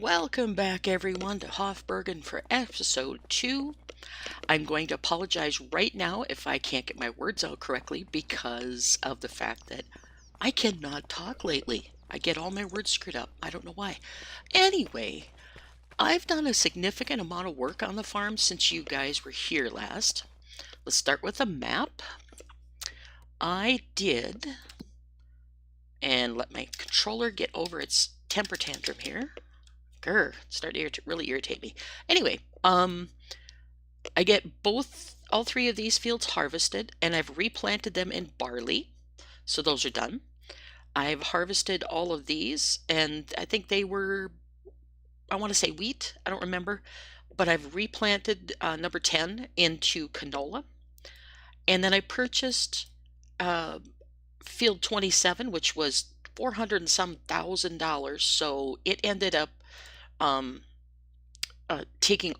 Welcome back everyone to Hof Bergmann for episode 2. I'm going to apologize right now if I can't get my words out correctly because of the fact that I cannot talk lately. I get all my words screwed up. I don't know why. Anyway, I've done a significant amount of work on the farm since you guys were here last. Let's start with a map. I did, and let my controller get over its temper tantrum here. Starting to really irritate me. Anyway, I get all three of these fields harvested, and I've replanted them in barley, so those are done. I've harvested all of these, and I think they were, I want to say wheat, I don't remember, but I've replanted number 10 into canola, and then I purchased field 27, which was $400 and some thousand, so it ended up taking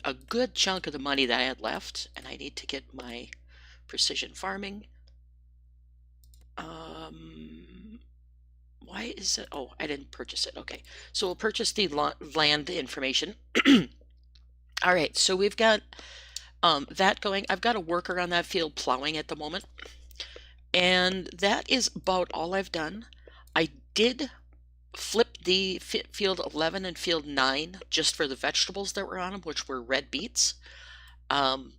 a good chunk of the money that I had left, and I need to get my precision farming. Why is it? Oh, I didn't purchase it. Okay, so we'll purchase the land information. All right, so we've got that going. I've got a worker on that field plowing at the moment, and that is about all I've done. I did flip the field 11 and field 9 just for the vegetables that were on them, which were red beets. I'm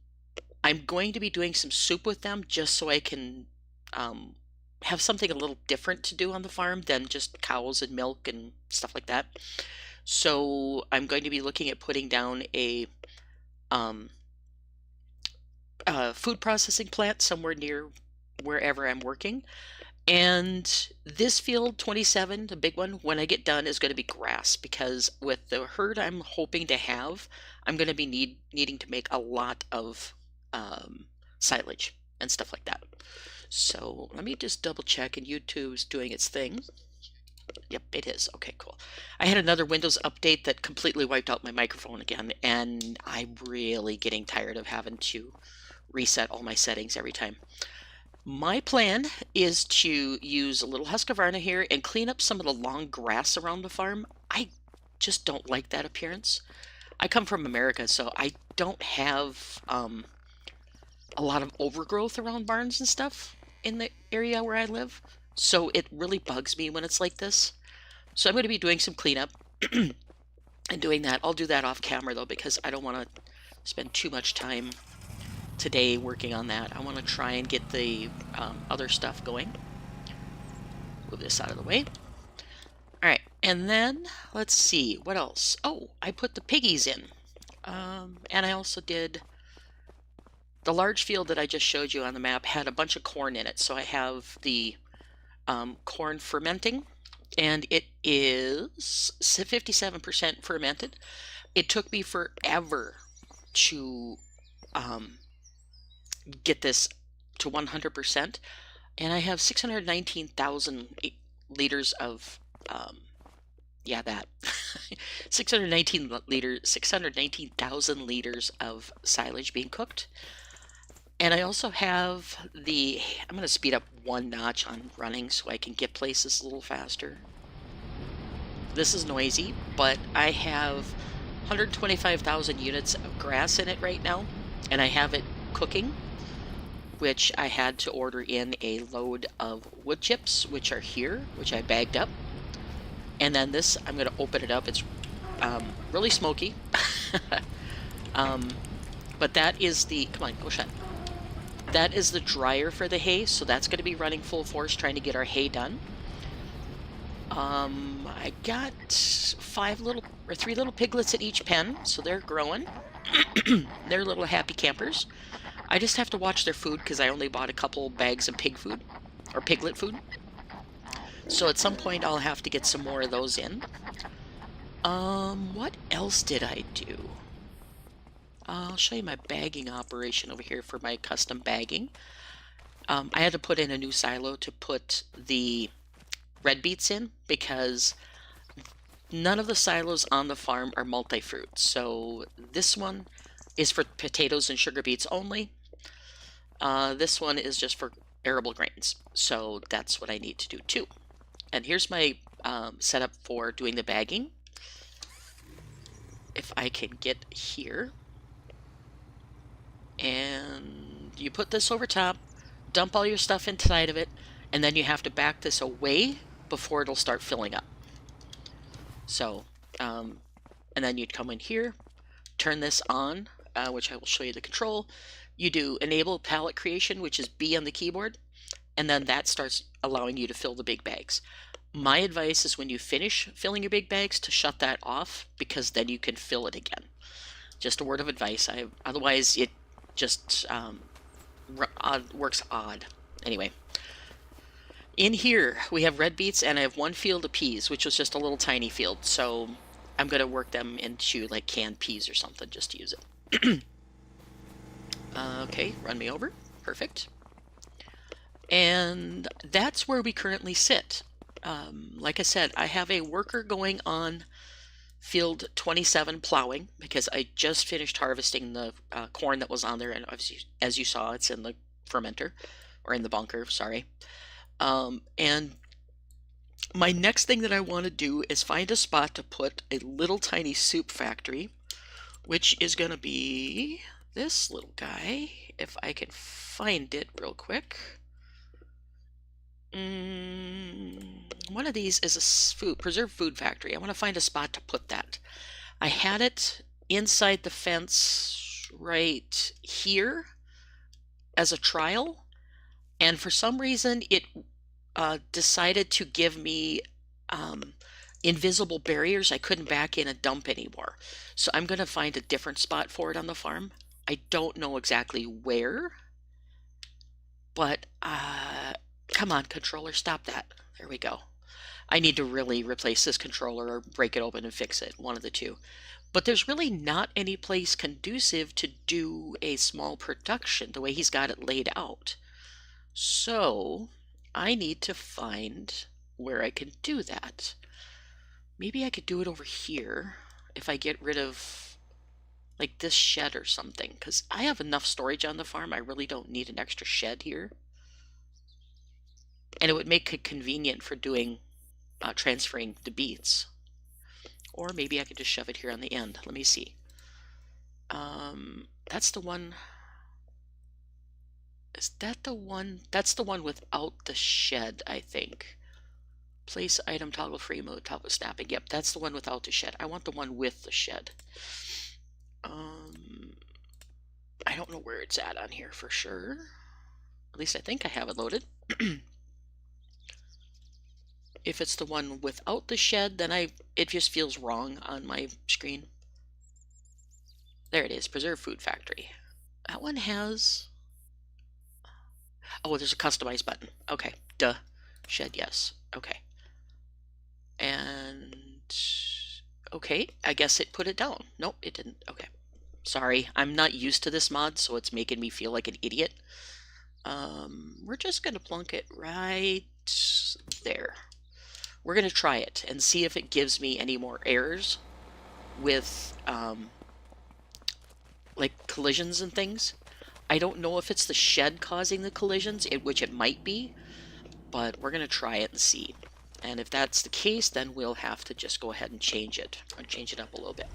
going to be doing some soup with them just so I can have something a little different to do on the farm than just cows and milk and stuff like that. So I'm going to be looking at putting down a food processing plant somewhere near wherever I'm working. And this field 27, the big one, when I get done, is going to be grass, because with the herd I'm hoping to have, I'm going to be needing to make a lot of silage and stuff like that. So let me just double check, and YouTube's doing its thing. Yep, it is. Okay, cool. I had another Windows update that completely wiped out my microphone again, and I'm really getting tired of having to reset all my settings every time. My plan is to use a little Husqvarna here and clean up some of the long grass around the farm. I just don't like that appearance. I come from America, so I don't have a lot of overgrowth around barns and stuff in the area where I live. So it really bugs me when it's like this. So I'm going to be doing some cleanup and doing that. I'll do that off camera though, because I don't want to spend too much time today working on that. I want to try and get the other stuff going. Move this out of the way. All right, and then let's see what else. Oh, I put the piggies in, and I also did the large field that I just showed you on the map had a bunch of corn in it, so I have the corn fermenting, and it is 57% fermented. It took me forever to get this to 100%, and I have 619,000 liters of 619,000 liters of silage being cooked. And I also have I'm going to speed up one notch on running so I can get places a little faster. This is noisy, but I have 125,000 units of grass in it right now, and I have it cooking, which I had to order in a load of wood chips, which are here, which I bagged up. And then this, I'm going to open it up. It's really smoky. But that is come on, go shut. That is the dryer for the hay, so that's going to be running full force trying to get our hay done. I got 3 little piglets at each pen, so they're growing. They're little happy campers. I just have to watch their food because I only bought a couple bags of pig food, or piglet food. So at some point I'll have to get some more of those in. What else did I do? I'll show you my bagging operation over here for my custom bagging. I had to put in a new silo to put the red beets in because none of the silos on the farm are multi-fruit. So this one is for potatoes and sugar beets only. This one is just for arable grains. So that's what I need to do too. And here's my setup for doing the bagging. if I can get here. And you put this over top, dump all your stuff inside of it, and then you have to back this away before it'll start filling up. So, and then you'd come in here, turn this on, which I will show you the control. You do enable pallet creation, which is B on the keyboard, and then that starts allowing you to fill the big bags. My advice is when you finish filling your big bags to shut that off, because then you can fill it again. Just a word of advice. Otherwise it just works odd. Anyway, in here we have red beets, and I have one field of peas, which was just a little tiny field, so I'm going to work them into like canned peas or something just to use it. Okay, run me over. Perfect. And that's where we currently sit. Like I said, I have a worker going on field 27 plowing because I just finished harvesting the corn that was on there, and as you saw, it's in the fermenter, or in the bunker, sorry. And my next thing that I want to do is find a spot to put a little tiny soup factory, which is going to be this little guy, if I can find it real quick. One of these is a preserved food factory. I want to find a spot to put that. I had it inside the fence right here as a trial, and for some reason it decided to give me invisible barriers. I couldn't back in a dump anymore. So I'm going to find a different spot for it on the farm. I don't know exactly where, but come on, controller, stop that. There we go. I need to really replace this controller or break it open and fix it, one of the two. But there's really not any place conducive to do a small production the way he's got it laid out. So I need to find where I can do that. Maybe I could do it over here if I get rid of like this shed or something, because I have enough storage on the farm. I really don't need an extra shed here. And it would make it convenient for doing transferring the beets. Or maybe I could just shove it here on the end. Let me see. That's the one. Is that the one? That's the one without the shed, I think. Place item, toggle free mode, toggle snapping. Yep, that's the one without the shed. I want the one with the shed. I don't know where it's at on here for sure. At least I think I have it loaded. If it's the one without the shed, then it just feels wrong on my screen. There it is, Preserve Food Factory. That one has... Oh, there's a customize button. Okay, duh. Shed, yes. Okay. And... Okay, I guess it put it down. Nope, it didn't. Okay. Sorry, I'm not used to this mod, so it's making me feel like an idiot. We're just going to plunk it right there. We're going to try it and see if it gives me any more errors with like collisions and things. I don't know if it's the shed causing the collisions, which it might be, but we're going to try it and see. And if that's the case, then we'll have to just go ahead and change it, or change it up a little bit.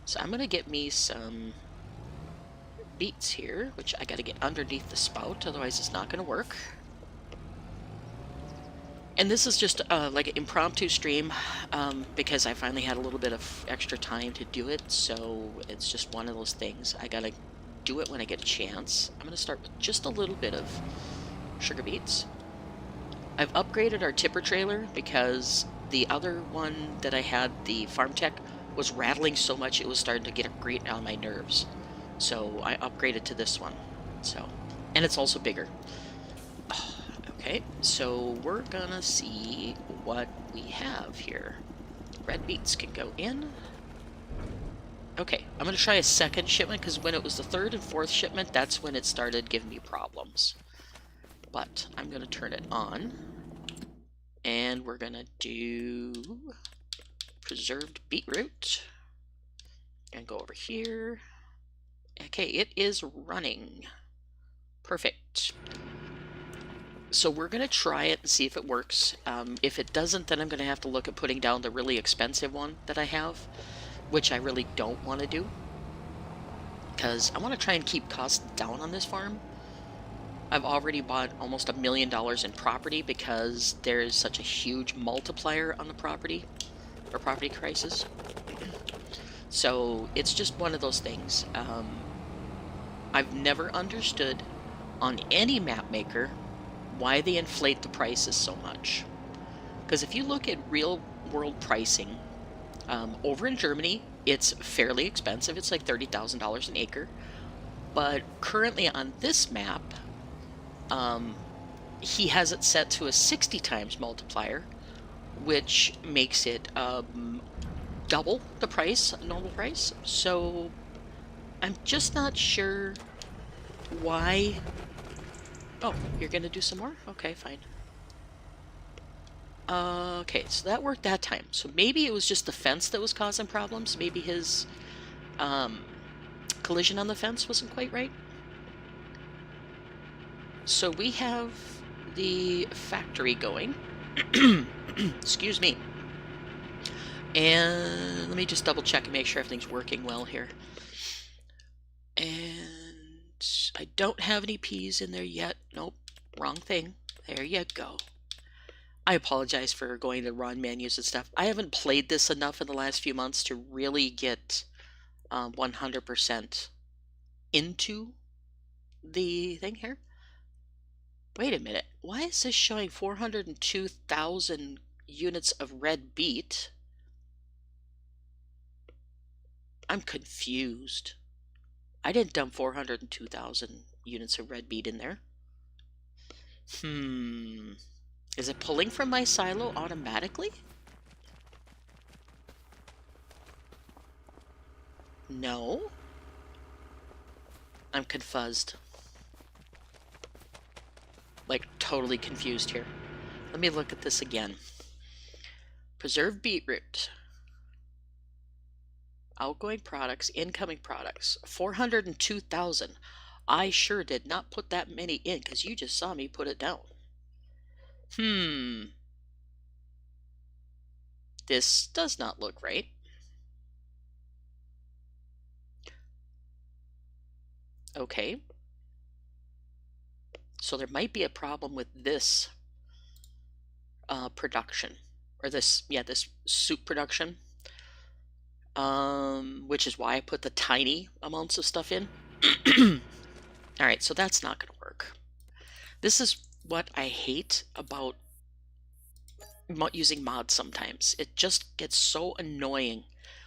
So I'm going to get me some beets here, which I got to get underneath the spout, otherwise it's not going to work. And this is just like an impromptu stream because I finally had a little bit of extra time to do it, so it's just one of those things. I gotta do it when I get a chance. I'm gonna start with just a little bit of sugar beets. I've upgraded our tipper trailer because the other one that I had, the Farm Tech, was rattling so much it was starting to get grate on my nerves. So I upgraded to this one. And it's also bigger. Okay, so we're gonna see what we have here. Red beets can go in. Okay, I'm gonna try a second shipment because when it was the third and fourth shipment, that's when it started giving me problems. But I'm gonna turn it on, and we're gonna do preserved beetroot, and go over here. Okay, it is running. Perfect. So we're going to try it and see if it works. If it doesn't, then I'm going to have to look at putting down the really expensive one that I have, which I really don't want to do, because I want to try and keep costs down on this farm. I've already bought almost $1 million in property because there's such a huge multiplier on the property, or property prices. So it's just one of those things. I've never understood on any map maker why they inflate the prices so much. Because if you look at real world pricing, over in Germany, it's fairly expensive. It's like $30,000 an acre. But currently on this map, he has it set to a 60 times multiplier, which makes it double the price, normal price. So I'm just not sure why. Oh, you're gonna do some more? Okay, fine. Okay, so that worked that time. So maybe it was just the fence that was causing problems. Maybe his collision on the fence wasn't quite right. So we have the factory going. Excuse me. And let me just double check and make sure everything's working well here. And I don't have any peas in there yet. Nope, wrong thing. There you go. I apologize for going to run menus and stuff. I haven't played this enough in the last few months to really get 100% into the thing here. Wait a minute. Why is this showing 402,000 units of red beet? I'm confused. I didn't dump 402,000 units of red beet in there. Is it pulling from my silo automatically? No. I'm confused. Like, totally confused here. Let me look at this again. Preserved beetroot. Outgoing products, incoming products. 402,000. I sure did not put that many in because you just saw me put it down. This does not look right. Okay. So there might be a problem with this production. Or this soup production. Which is why I put the tiny amounts of stuff in. Alright, so that's not going to work. This is what I hate about using mods sometimes. It just gets so annoying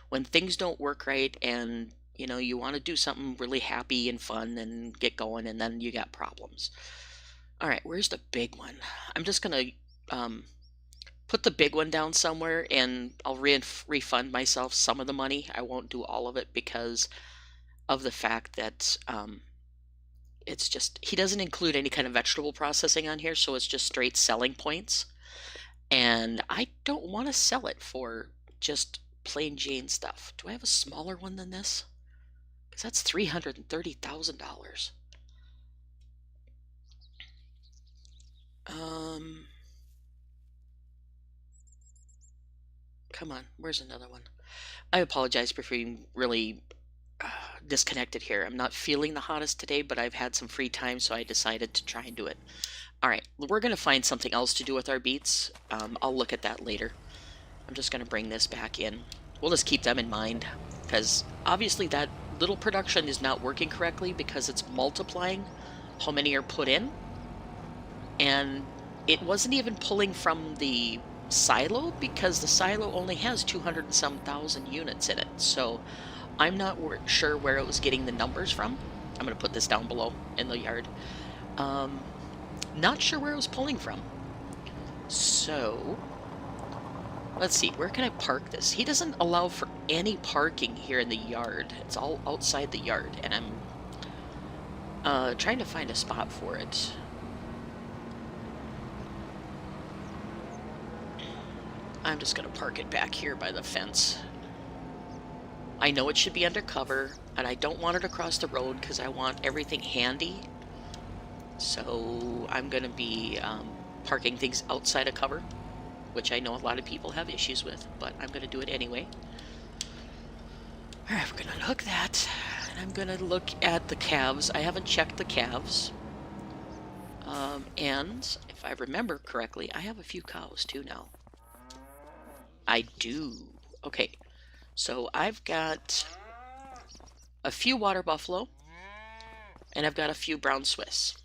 when things don't work right and, you know, you want to do something really happy and fun and get going and then you got problems. Alright, where's the big one? I'm just going to put the big one down somewhere and I'll refund myself some of the money. I won't do all of it because of the fact that it's just, he doesn't include any kind of vegetable processing on here, so it's just straight selling points. And I don't want to sell it for just plain Jane stuff. Do I have a smaller one than this? Because that's $330,000. Come on, where's another one? I apologize for being really disconnected here. I'm not feeling the hottest today, but I've had some free time, so I decided to try and do it. Alright, we're going to find something else to do with our beets. I'll look at that later. I'm just going to bring this back in. We'll just keep them in mind, because obviously that little production is not working correctly because it's multiplying how many are put in. And it wasn't even pulling from the silo because the silo only has 200 and some thousand units in it. So I'm not sure where it was getting the numbers from. I'm going to put this down below in the yard. Not sure where it was pulling from. So let's see, where can I park this? He doesn't allow for any parking here in the yard. It's all outside the yard, and I'm trying to find a spot for it. I'm just going to park it back here by the fence. I know it should be undercover, and I don't want it across the road because I want everything handy. So I'm going to be parking things outside of cover, which I know a lot of people have issues with, but I'm going to do it anyway. All right, we're gonna unhook that, and I'm gonna look at the calves. I haven't checked the calves. And if I remember correctly, I have a few cows too now. I do. Okay, so I've got a few water buffalo, and I've got a few brown Swiss.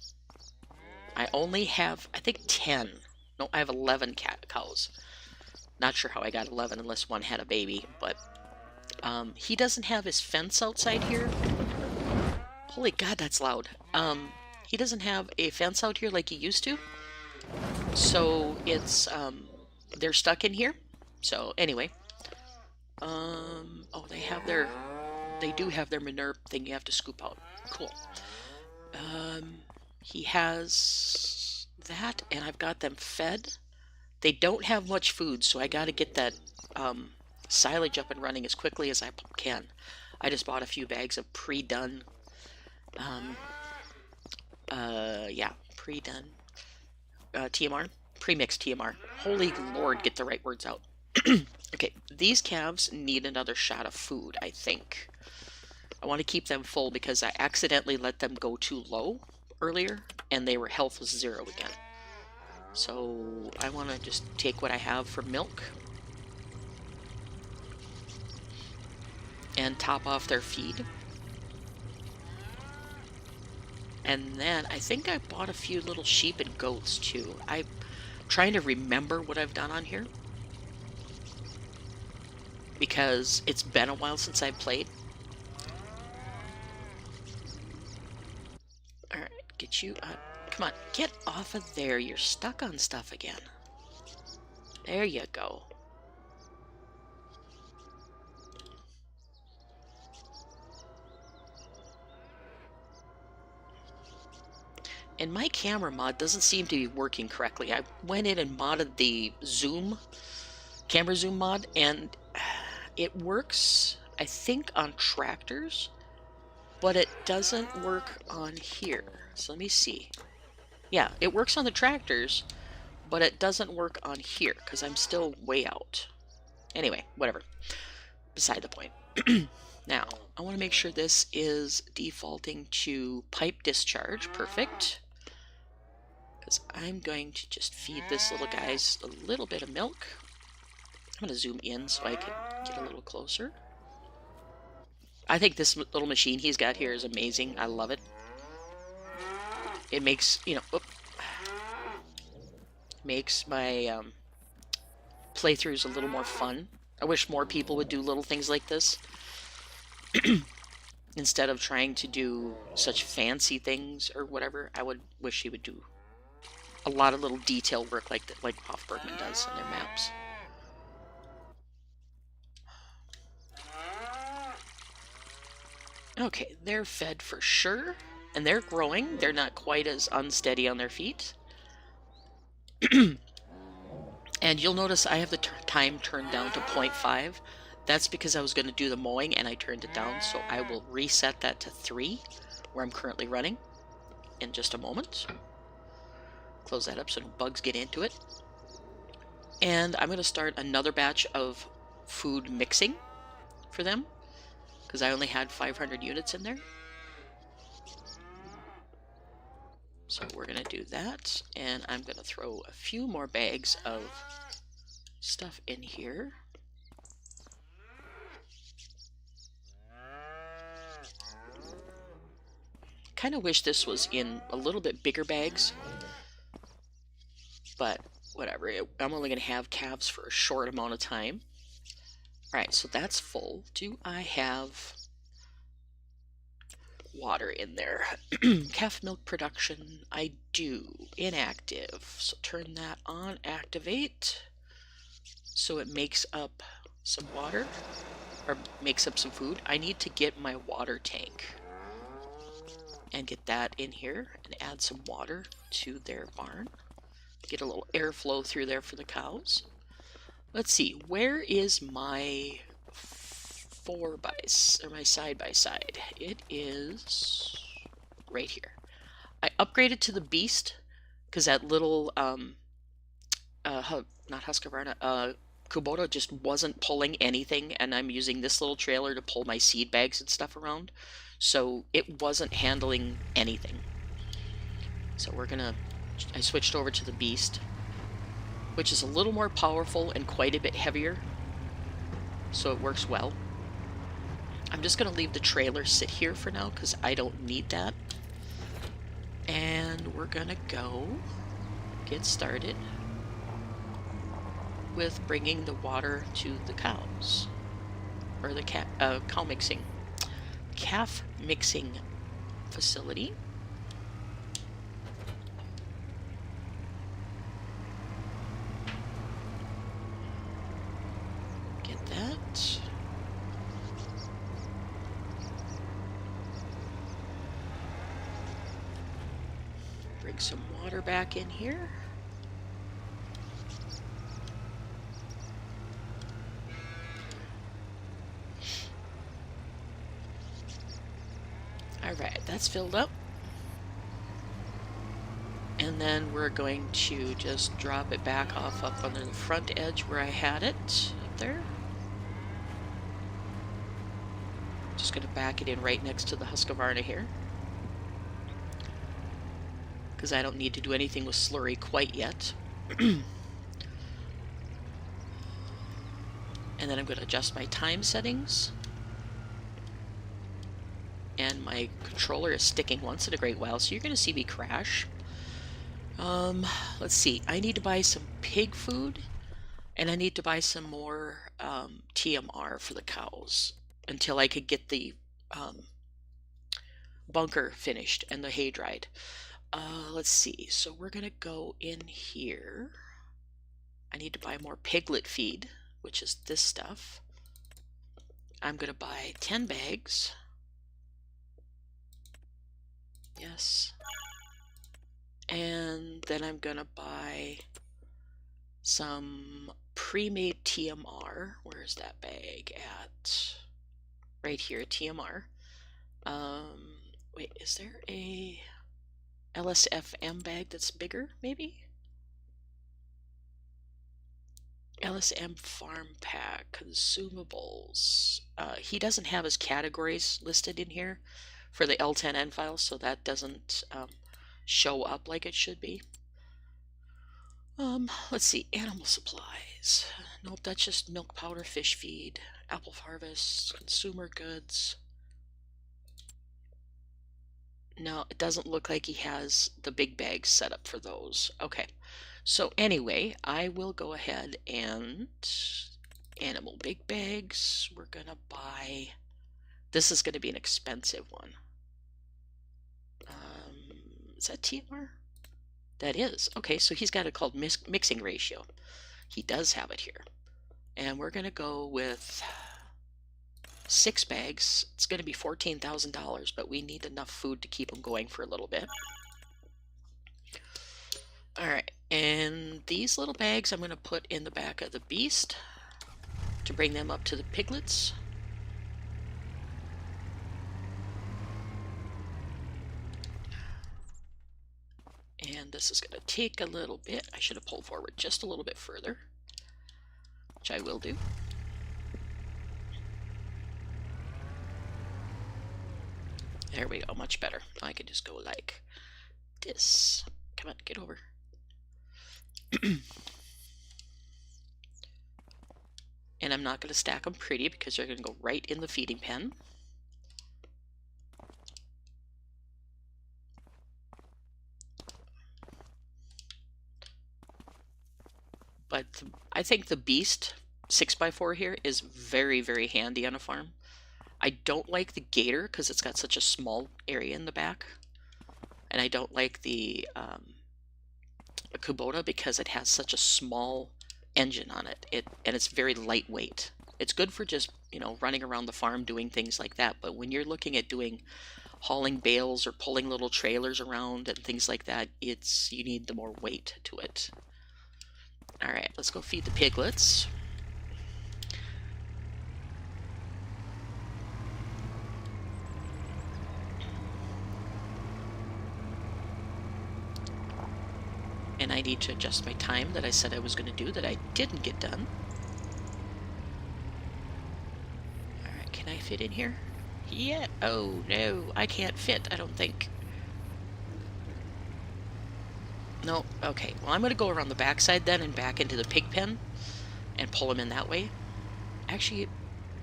I only have, I think, 10. No, I have 11 cows. Not sure how I got 11 unless one had a baby, but he doesn't have his fence outside here. Holy God, that's loud. He doesn't have a fence out here like he used to. So it's, they're stuck in here. So anyway, oh, they do have their manure thing you have to scoop out. Cool. He has that, and I've got them fed. They don't have much food, so I got to get that silage up and running as quickly as I can. I just bought a few bags of pre-done, pre-done TMR, pre-mixed TMR. Holy Lord, get the right words out. Okay, these calves need another shot of food, I think. I want to keep them full because I accidentally let them go too low earlier, and they were health was 0 again. So I want to just take what I have for milk and top off their feed. And then I think I bought a few little sheep and goats too. I'm trying to remember what I've done on here because it's been a while since I've played. Alright, get you up. Come on, get off of there. You're stuck on stuff again. There you go. And my camera mod doesn't seem to be working correctly. I went in and modded the zoom, camera zoom mod, and it works, I think, on tractors, but it doesn't work on here. So let me see. Yeah, it works on the tractors, but it doesn't work on here because I'm still way out. Anyway, whatever. Beside the point. Now, I want to make sure this is defaulting to pipe discharge. Perfect. Because I'm going to just feed this little guy's a little bit of milk. I'm going to zoom in so I can get a little closer. I think this little machine he's got here is amazing. I love it. It makes, you know, makes my playthroughs a little more fun. I wish more people would do little things like this instead of trying to do such fancy things or whatever. I would wish he would do a lot of little detail work like Hof Bergmann does on their maps. Okay, they're fed for sure, and they're growing. They're not quite as unsteady on their feet. And you'll notice I have the time turned down to 0.5. That's because I was going to do the mowing and I turned it down, so I will reset that to 3, where I'm currently running, in just a moment. Close that up so no bugs get into it. And I'm going to start another batch of food mixing for them, because I only had 500 units in there. So we're going to do that, and I'm going to throw a few more bags of stuff in here. Kind of wish this was in a little bit bigger bags, but whatever. I'm only going to have calves for a short amount of time. Alright, so that's full. Do I have water in there? Calf milk production, I do. Inactive. So turn that on, activate. So it makes up some water, or makes up some food. I need to get my water tank and get that in here and add some water to their barn. Get a little airflow through there for the cows. Let's see, where is my my side by side? It is right here. I upgraded to the Beast because that little not Husqvarna, Kubota just wasn't pulling anything, and I'm using this little trailer to pull my seed bags and stuff around. So it wasn't handling anything. So I switched over to the Beast, which is a little more powerful and quite a bit heavier. So it works well. I'm just going to leave the trailer sit here for now because I don't need that. And we're going to go get started with bringing the water to the cows, or the calf mixing facility. Get that. Bring some water back in here. Alright, that's filled up. And then we're going to just drop it back off up on the front edge where I had it, up there. Just going to back it in right next to the Husqvarna here, because I don't need to do anything with slurry quite yet. And then I'm going to adjust my time settings. And my controller is sticking once in a great while, so you're going to see me crash. Let's see. I need to buy some pig food, and I need to buy some more TMR for the cows until I could get the bunker finished and the hay dried. Let's see. So we're going to go in here. I need to buy more piglet feed, which is this stuff. I'm going to buy 10 bags. Yes. And then I'm going to buy some pre-made TMR. Where's that bag at? Right here, TMR. Wait, is there a LSFM bag that's bigger, maybe? LSM Farm Pack, consumables. He doesn't have his categories listed in here for the L10N file, so that doesn't show up like it should be. Let's see, animal supplies. Nope, that's just milk powder, fish feed, apple harvest, consumer goods. No, it doesn't look like he has the big bags set up for those. Okay, so anyway, I will go ahead and animal big bags. We're gonna buy, this is gonna be an expensive one. Is that TMR? That is. Okay, so he's got it called mixing ratio. He does have it here. And we're going to go with 6 bags. It's going to be $14,000, but we need enough food to keep him going for a little bit. All right, and these little bags I'm going to put in the back of the Beast to bring them up to the piglets. And this is going to take a little bit. I should have pulled forward just a little bit further, which I will do. There we go, much better. I can just go like this. Come on, get over. And I'm not going to stack them pretty because they're going to go right in the feeding pen. But I think the Beast 6x4 here is very, very handy on a farm. I don't like the Gator because it's got such a small area in the back. And I don't like the Kubota because it has such a small engine on it. And it's very lightweight. It's good for just, you know, running around the farm doing things like that. But when you're looking at hauling bales or pulling little trailers around and things like that, you need the more weight to it. All right, let's go feed the piglets. And I need to adjust my time that I said I was going to do that I didn't get done. fit in here? Yeah. Oh, no. I can't fit, I don't think. No. Okay. Well, I'm going to go around the backside then and back into the pig pen and pull them in that way. Actually,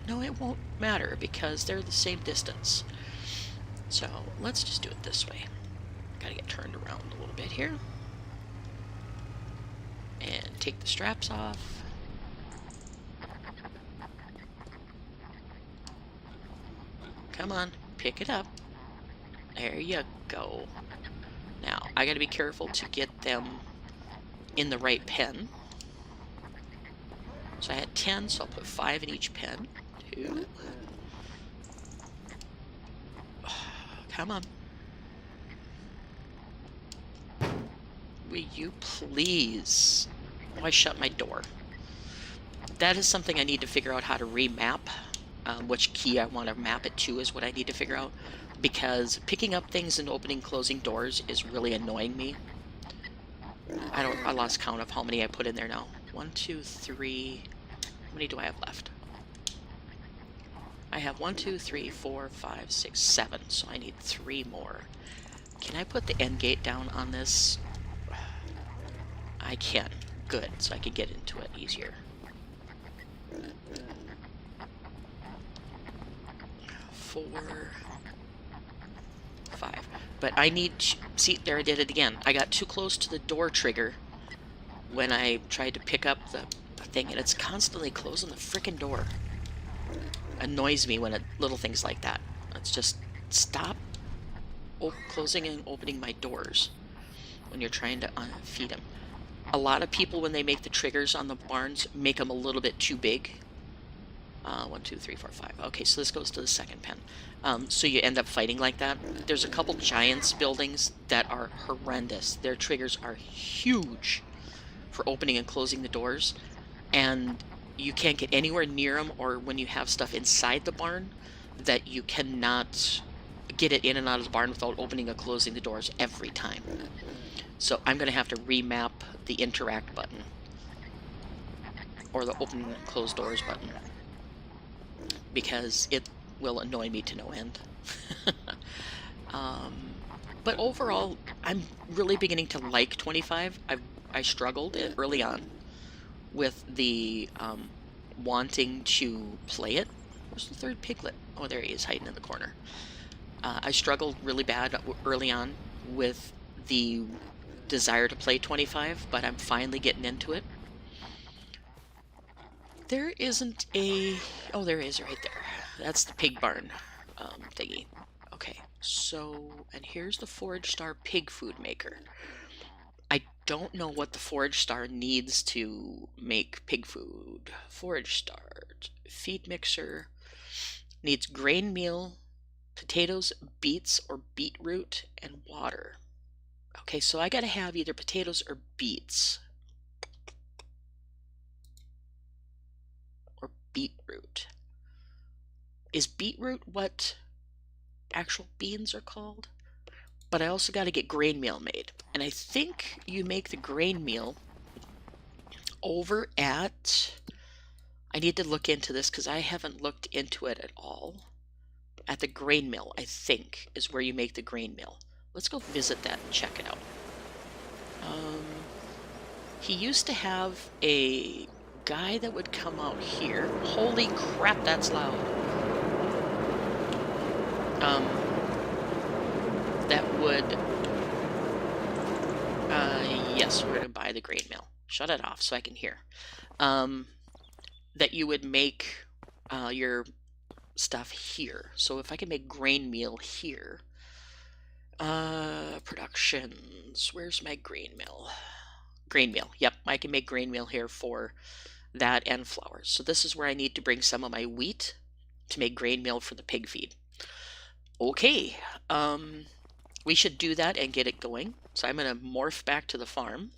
no, it won't matter because they're the same distance. So let's just do it this way. Gotta get turned around a little bit here. And take the straps off. Come on, pick it up. There you go. Now, I gotta be careful to get them in the right pen. So I had 10, so I'll put 5 in each pen. 2. Come on. Will you please? Oh, I shut my door. That is something I need to figure out how to remap. Which key I want to map it to is what I need to figure out. Because picking up things and opening, closing doors is really annoying me. I lost count of how many I put in there now. 1, 2, 3. How many do I have left? I have 1, 2, 3, 4, 5, 6, 7. So I need 3 more. Can I put the end gate down on this? I can. Good. So I can get into it easier. 4, 5. But I need to, see, there I did it again. I got too close to the door trigger when I tried to pick up the thing, and it's constantly closing the frickin' door. Annoys me when little things like that. Let's just stop closing and opening my doors when you're trying to feed them. A lot of people, when they make the triggers on the barns, make them a little bit too big. 1, 2, 3, 4, 5. Okay, so this goes to the second pen. So you end up fighting like that. There's a couple Giants buildings that are horrendous. Their triggers are huge for opening and closing the doors, and you can't get anywhere near them, or when you have stuff inside the barn, that you cannot get it in and out of the barn without opening and closing the doors every time. So I'm going to have to remap the interact button, or the open and close doors button, because it will annoy me to no end. But overall, I'm really beginning to like 25. I struggled early on with the wanting to play it. Where's the third piglet? Oh, there he is, hiding in the corner. I struggled really bad early on with the desire to play 25, but I'm finally getting into it. There isn't a... Oh, there is right there. That's the pig barn thingy. Okay, so... And here's the Forage Star pig food maker. I don't know what the Forage Star needs to make pig food. Forage Start. Feed mixer. Needs grain meal, potatoes, beets or beetroot, and water. Okay, so I gotta have either potatoes or beets. Or beetroot. Is beetroot what actual beans are called? But I also got to get grain meal made. And I think you make the grain meal over at... I need to look into this because I haven't looked into it at all. At the grain mill, I think, is where you make the grain meal. Let's go visit that and check it out. He used to have a guy that would come out here. Holy crap, that's loud. That would, yes, we're going to buy the grain mill. Shut it off so I can hear. That you would make your stuff here. So if I can make grain meal here, productions, where's my grain mill? Grain meal, yep, I can make grain meal here for that and flour. So this is where I need to bring some of my wheat to make grain meal for the pig feed. Okay, we should do that and get it going. So I'm going to morph back to the farm.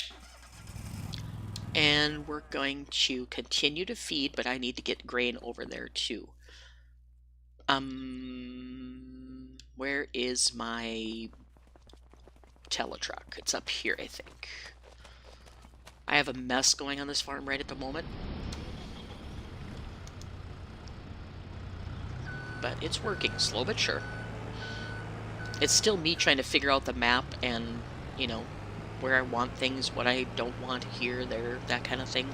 And we're going to continue to feed, but I need to get grain over there too. Where is my teletruck? It's up here, I think. I have a mess going on this farm right at the moment. but it's working, slow but sure. It's still me trying to figure out the map and, you know, where I want things, what I don't want here, there, that kind of thing.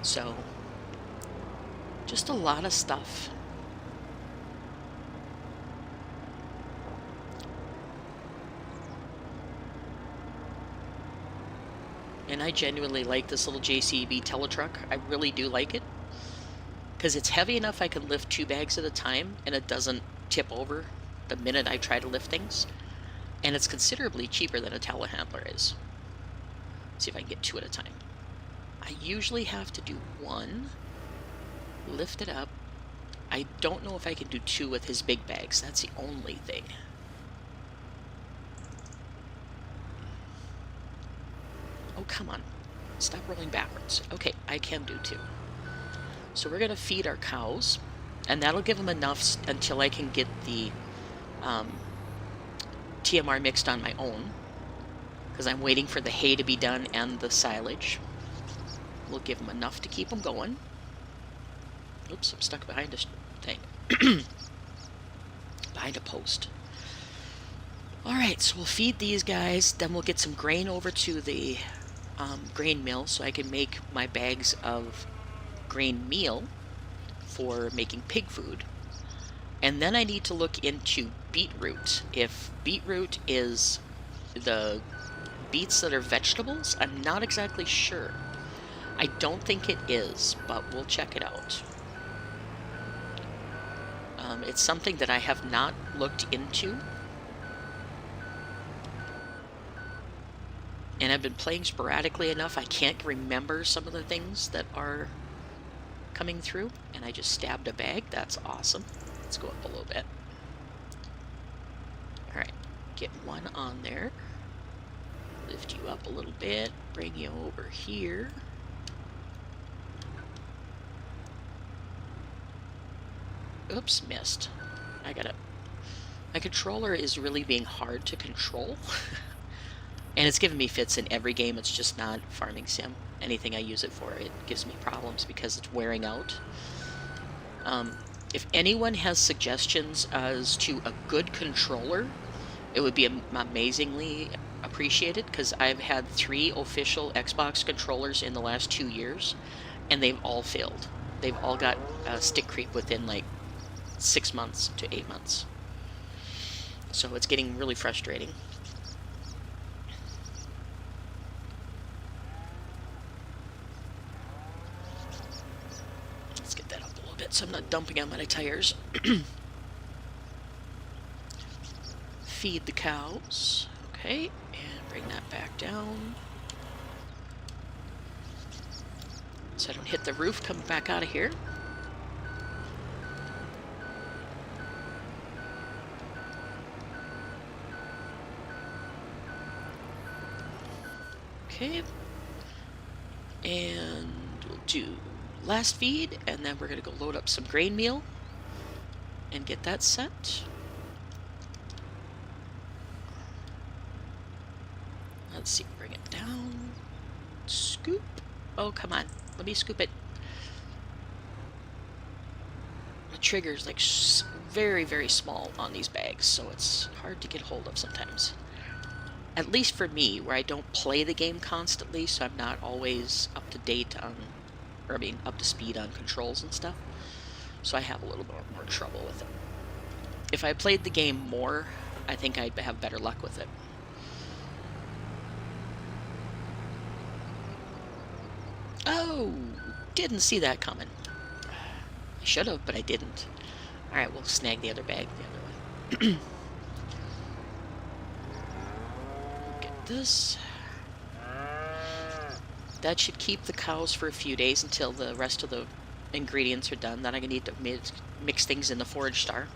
So, just a lot of stuff. And I genuinely like this little JCB Teletruck. I really do like it. Because it's heavy enough I can lift 2 bags at a time, and it doesn't tip over the minute I try to lift things. And it's considerably cheaper than a telehandler is. Let's see if I can get 2 at a time. I usually have to do 1, lift it up. I don't know if I can do 2 with his big bags. That's the only thing. Oh, come on. Stop rolling backwards. Okay, I can do 2. So we're going to feed our cows, and that'll give them enough until I can get the TMR mixed on my own, because I'm waiting for the hay to be done and the silage. We'll give them enough to keep them going. Oops, I'm stuck behind a thing. Behind a post. Alright, so we'll feed these guys, then we'll get some grain over to the grain mill so I can make my bags of grain meal for making pig food. And then I need to look into beetroot. If beetroot is the beets that are vegetables, I'm not exactly sure. I don't think it is, but we'll check it out. It's something that I have not looked into. And I've been playing sporadically enough, I can't remember some of the things that are coming through. And I just stabbed a bag. That's awesome. Let's go up a little bit. Alright, get 1 on there. Lift you up a little bit. Bring you over here. Oops, missed. My controller is really being hard to control. And it's giving me fits in every game. It's just not Farming Sim. Anything I use it for, it gives me problems because it's wearing out. If anyone has suggestions as to a good controller, it would be amazingly appreciated, because I've had 3 official Xbox controllers in the last 2 years, and they've all failed. They've all got stick creep within like 6 months to 8 months. So it's getting really frustrating. Let's get that up a little bit so I'm not dumping on my tires. Feed the cows. Okay, and bring that back down. So I don't hit the roof coming back out of here. Okay. And we'll do last feed, and then we're going to go load up some grain meal and get that set. Let's see, bring it down. Scoop. Oh, come on. Let me scoop it. The trigger's like very, very small on these bags, so it's hard to get hold of sometimes. At least for me, where I don't play the game constantly, so I'm not always up to date on, or I mean, up to speed on controls and stuff. So I have a little bit more trouble with it. If I played the game more, I think I'd have better luck with it. Oh, didn't see that coming. I should have, but I didn't. Alright, we'll snag the other bag the other way. Get this. That should keep the cows for a few days until the rest of the ingredients are done. Then I'm going to need to mix things in the Forage Star.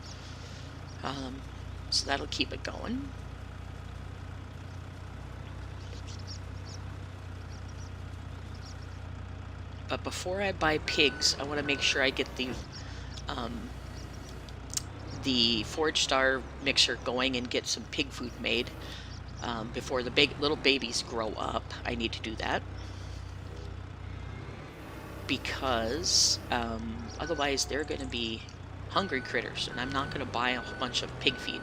So that'll keep it going. But before I buy pigs, I want to make sure I get the Forage Star mixer going and get some pig food made. Before the little babies grow up, I need to do that. Because otherwise they're going to be hungry critters, and I'm not going to buy a whole bunch of pig feed.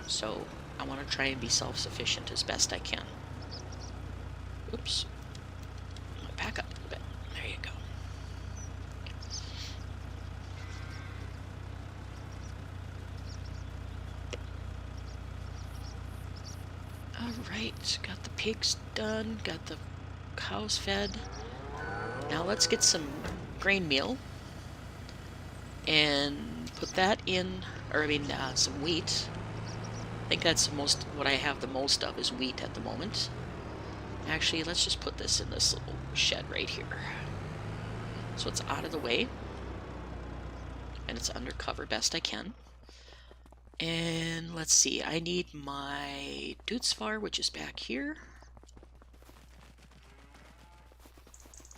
So I want to try and be self-sufficient as best I can. Oops. I'm going to back up a little bit. There you go. Alright, got the pigs done, got the cows fed. Now let's get some grain meal and put that in, or I mean some wheat. I think that's the most, what I have the most of is wheat at the moment. Actually, let's just put this in this little shed right here. So it's out of the way, and it's undercover best I can. And let's see, I need my Dutzfar, which is back here,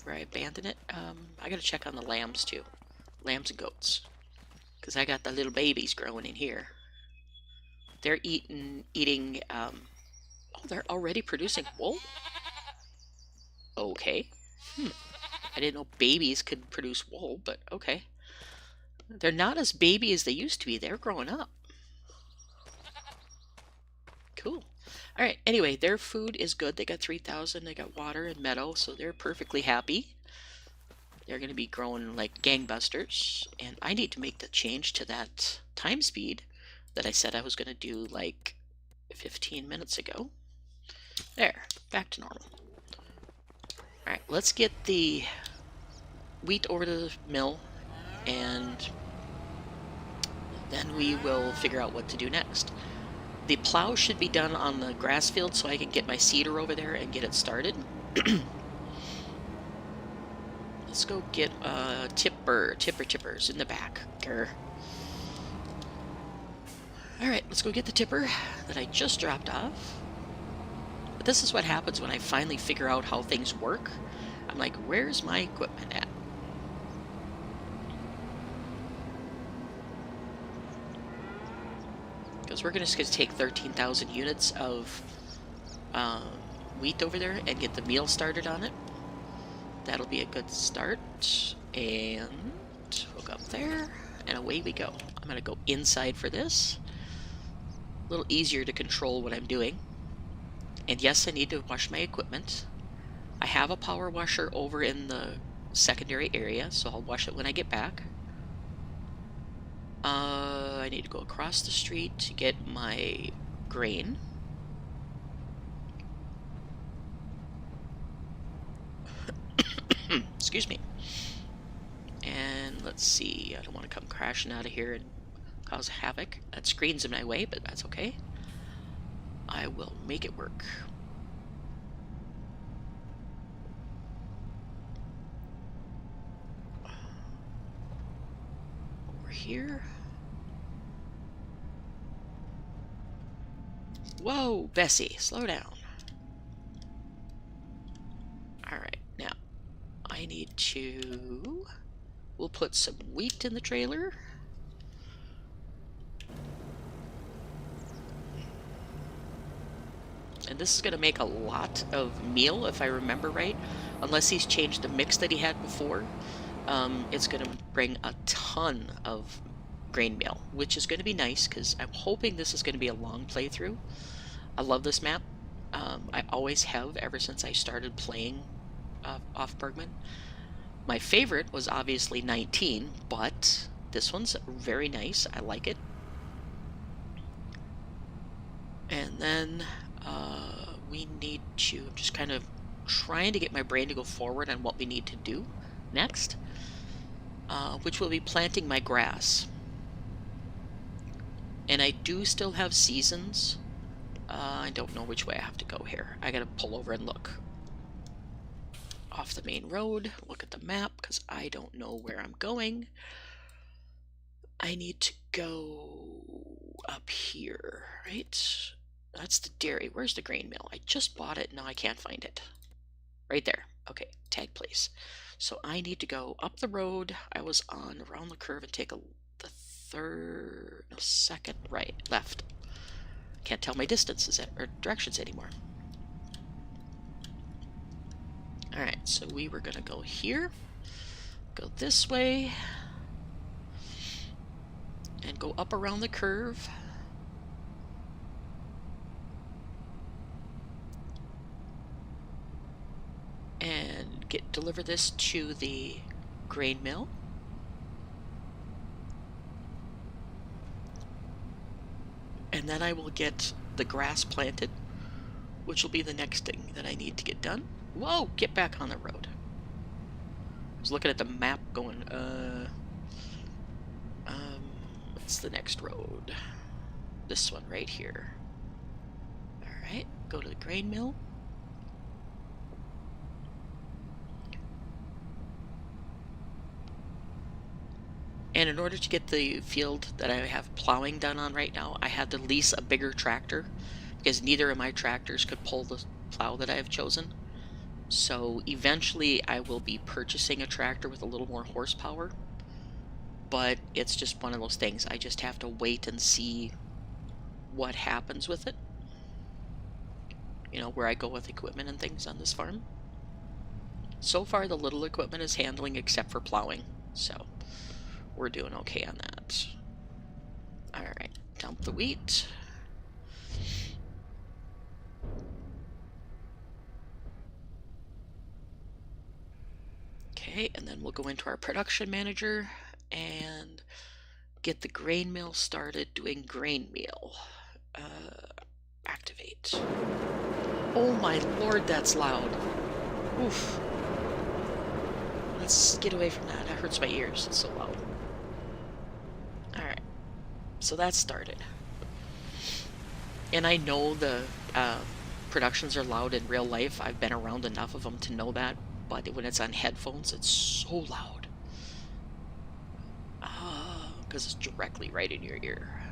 where I abandoned it. I gotta check on the lambs too. Lambs and goats. Because I got the little babies growing in here. They're eating, oh, they're already producing wool? Okay. I didn't know babies could produce wool, but okay. They're not as baby as they used to be. They're growing up. Cool. All right. Anyway, their food is good. They got 3,000. They got water and meadow, so they're perfectly happy. They're going to be growing like gangbusters. And I need to make the change to that time speed that I said I was going to do like 15 minutes ago. There. Back to normal. All right. Let's get the wheat over to the mill, and then we will figure out what to do next. The plow should be done on the grass field so I can get my seeder over there and get it started. Let's go get a tippers in the back. Grr. Alright, let's go get the tipper that I just dropped off. But this is what happens when I finally figure out how things work. I'm like, where's my equipment at? Because we're just going to take 13,000 units of wheat over there and get the meal started on it. That'll be a good start. And hook up there, and away we go. I'm going to go inside for this. A little easier to control what I'm doing. And yes, I need to wash my equipment. I have a power washer over in the secondary area, so I'll wash it when I get back. I need to go across the street to get my grain. Excuse me. And let's see, I don't want to come crashing out of here and cause havoc. That screen's in my way, but that's okay. I will make it work. Over here. Whoa, Bessie, slow down. Alright, now I need to... We'll put some wheat in the trailer. And this is going to make a lot of meal, if I remember right. Unless he's changed the mix that he had before. It's going to bring a ton of grain meal, which is going to be nice, because I'm hoping this is going to be a long playthrough. I love this map. I always have, ever since I started playing Hof Bergmann. My favorite was obviously 19, but this one's very nice. I like it. And then we need to, I'm just kind of trying to get my brain to go forward on what we need to do next, which will be planting my grass. And I do still have seasons. I don't know which way I have to go here. I gotta pull over and look. Off the main road, look at the map, because I don't know where I'm going. I need to go up here, right? That's the dairy. Where's the grain mill? I just bought it, now I can't find it. Right there. Okay, tag place. So I need to go up the road I was on, around the curve, and take the second right, left. Can't tell my distances or directions anymore. Alright, so we were going to go here, go this way, and go up around the curve. And deliver this to the grain mill. And then I will get the grass planted, which will be the next thing that I need to get done. Whoa, get back on the road. I was looking at the map going, what's the next road? This one right here. Alright, go to the grain mill. And in order to get the field that I have plowing done on right now, I had to lease a bigger tractor because neither of my tractors could pull the plow that I have chosen. So eventually I will be purchasing a tractor with a little more horsepower, but it's just one of those things. I just have to wait and see what happens with it. You know, where I go with equipment and things on this farm. So far the little equipment is handling except for plowing, so we're doing okay on that. Alright, dump the wheat. Okay, and then we'll go into our production manager and get the grain mill started doing grain meal. Activate. Oh my lord, that's loud. Oof. Let's get away from that. That hurts my ears. It's so loud. Alright. So that started. And I know the productions are loud in real life. I've been around enough of them to know that. But when it's on headphones, it's so loud. Because it's directly right in your ear.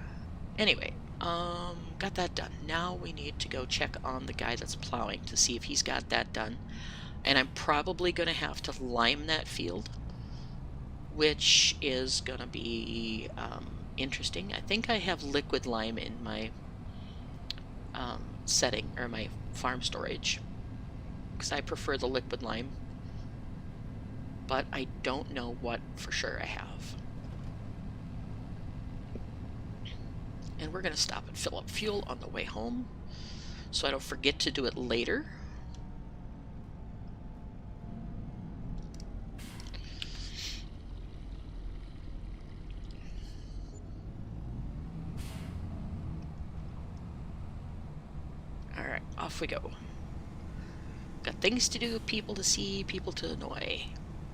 Anyway, got that done. Now we need to go check on the guy that's plowing to see if he's got that done. And I'm probably going to have to lime that field, which is going to be interesting. I think I have liquid lime in my setting, or my farm storage, because I prefer the liquid lime, but I don't know what for sure I have. And we're going to stop and fill up fuel on the way home so I don't forget to do it later. Alright, off we go. Got things to do, people to see, people to annoy. Here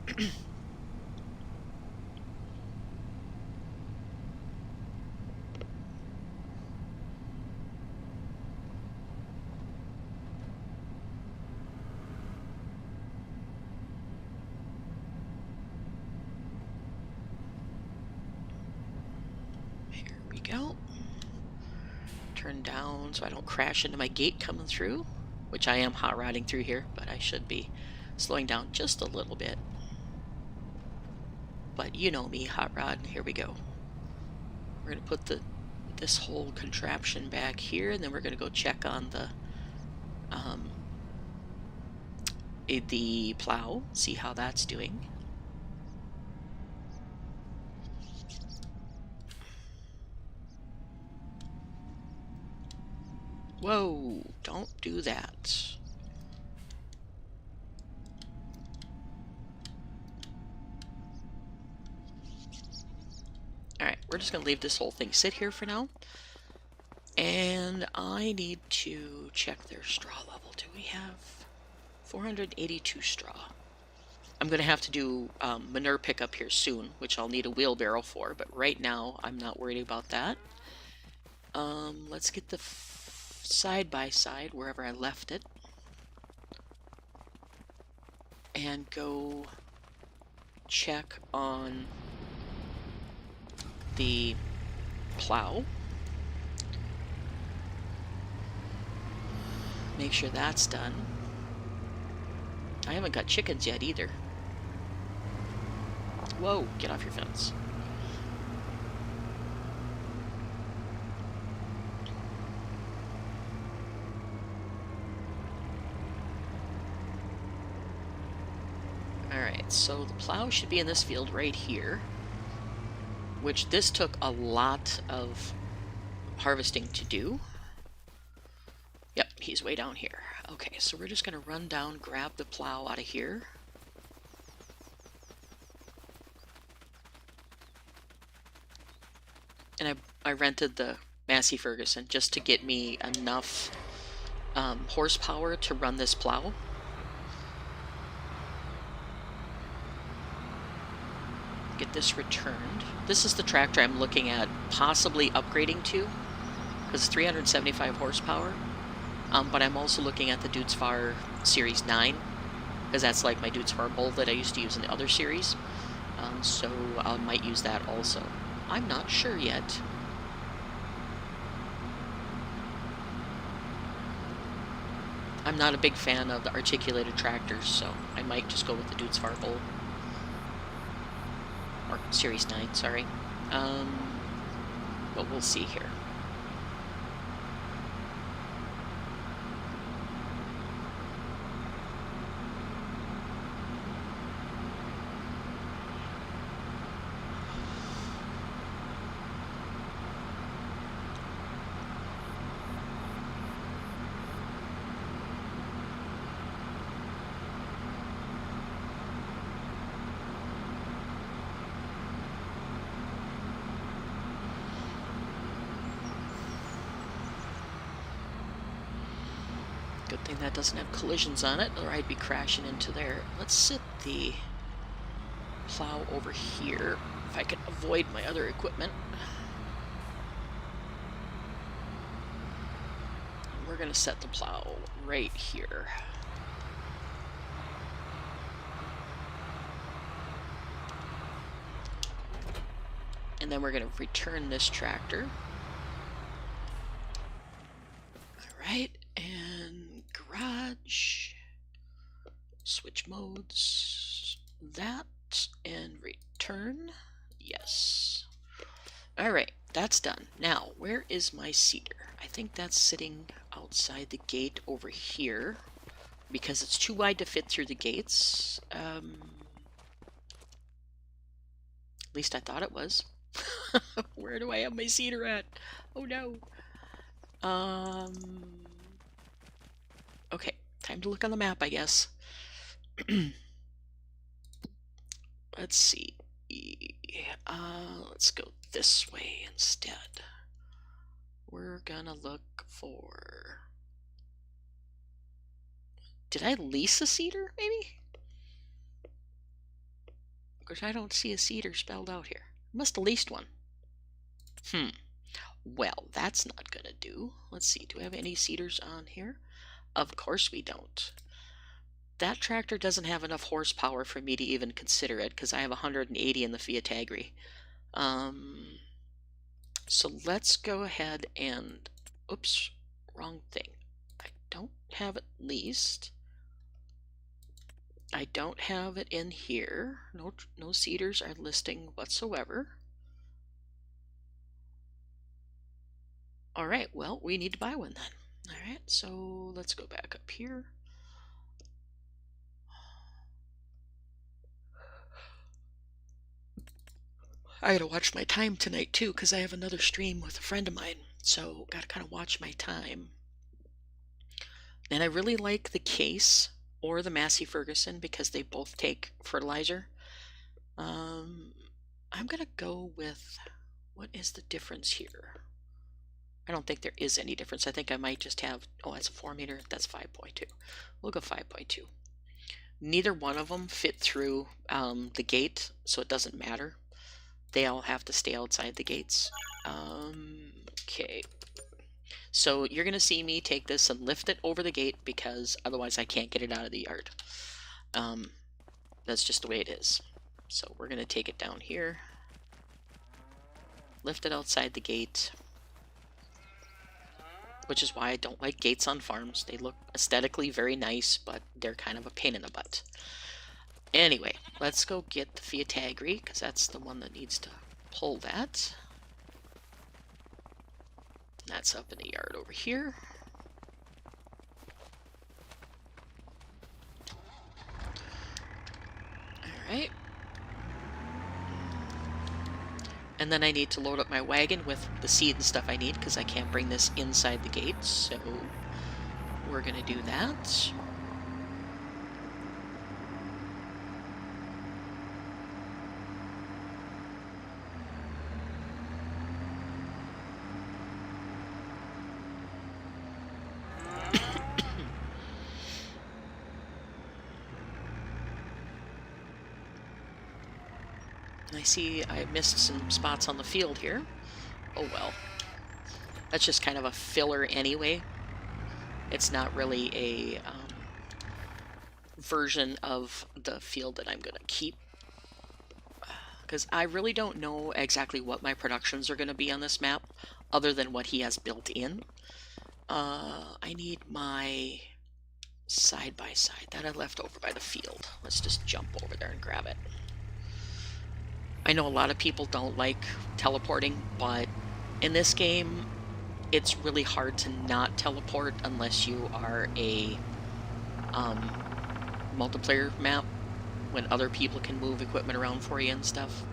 we go. Turn down so I don't crash into my gate coming through, which I am hot rodding through here, but I should be slowing down just a little bit. But you know me, hot rod. Here we go. We're going to put this whole contraption back here, and then we're going to go check on the plow, see how that's doing. Whoa, don't do that. Alright, we're just going to leave this whole thing sit here for now. And I need to check their straw level. Do we have 482 straw? I'm going to have to do manure pickup here soon, which I'll need a wheelbarrow for, but right now I'm not worried about that. Let's get the side by side wherever I left it and go check on the plow. Make sure that's done. I haven't got chickens yet either. Whoa, get off your fence. Alright, so the plow should be in this field right here, which this took a lot of harvesting to do. Yep, he's way down here. Okay, so we're just going to run down, grab the plow out of here. And I rented the Massey Ferguson just to get me enough horsepower to run this plow. Get this returned. This is the tractor I'm looking at possibly upgrading to, because it's 375 horsepower. But I'm also looking at the Dudesfar Series 9, because that's like my Dudesfar bull that I used to use in the other series. So I might use that also. I'm not sure yet. I'm not a big fan of the articulated tractors, so I might just go with the Dudesfar bull. Or Series 9, sorry. But we'll see here. Good thing that doesn't have collisions on it, or I'd be crashing into there. Let's sit the plow over here, if I can avoid my other equipment. And we're going to set the plow right here. And then we're going to return this tractor. Alright, and garage, switch modes, that, and return, yes. Alright, that's done. Now, where is my seeder? I think that's sitting outside the gate over here, because it's too wide to fit through the gates. At least I thought it was. Where do I have my seeder at? Oh no. Okay, time to look on the map, I guess. Let's see. Let's go this way instead. We're gonna look for... Did I lease a seeder, maybe? Because I don't see a seeder spelled out here. Must have leased one. Well, that's not gonna do. Let's see, do we have any seeders on here? Of course we don't. That tractor doesn't have enough horsepower for me to even consider it, because I have 180 in the Fiat Agri. So let's go ahead and... Oops, wrong thing. I don't have it leased. I don't have it in here. No seeders are listing whatsoever. Alright, well, we need to buy one then. Alright, so let's go back up here. I gotta watch my time tonight too, because I have another stream with a friend of mine. So, gotta kind of watch my time. And I really like the Case or the Massey Ferguson because they both take fertilizer. I'm gonna go with... What is the difference here? I don't think there is any difference. I think I might just have... Oh, that's a 4 meter. That's 5.2. We'll go 5.2. Neither one of them fit through the gate, so it doesn't matter. They all have to stay outside the gates. Okay. So you're going to see me take this and lift it over the gate because otherwise I can't get it out of the yard. That's just the way it is. So we're going to take it down here. Lift it outside the gate. Which is why I don't like gates on farms. They look aesthetically very nice, but they're kind of a pain in the butt. Anyway, let's go get the Fiat Agri, because that's the one that needs to pull that. That's up in the yard over here. Alright. And then I need to load up my wagon with the seed and stuff I need because I can't bring this inside the gate. So we're going to do that. I see I missed some spots on the field here. Oh well. That's just kind of a filler anyway. It's not really a version of the field that I'm going to keep. Because I really don't know exactly what my productions are going to be on this map, other than what he has built in. I need my side-by-side that I left over by the field. Let's just jump over there and grab it. I know a lot of people don't like teleporting, but in this game, it's really hard to not teleport unless you are a multiplayer map, when other people can move equipment around for you and stuff.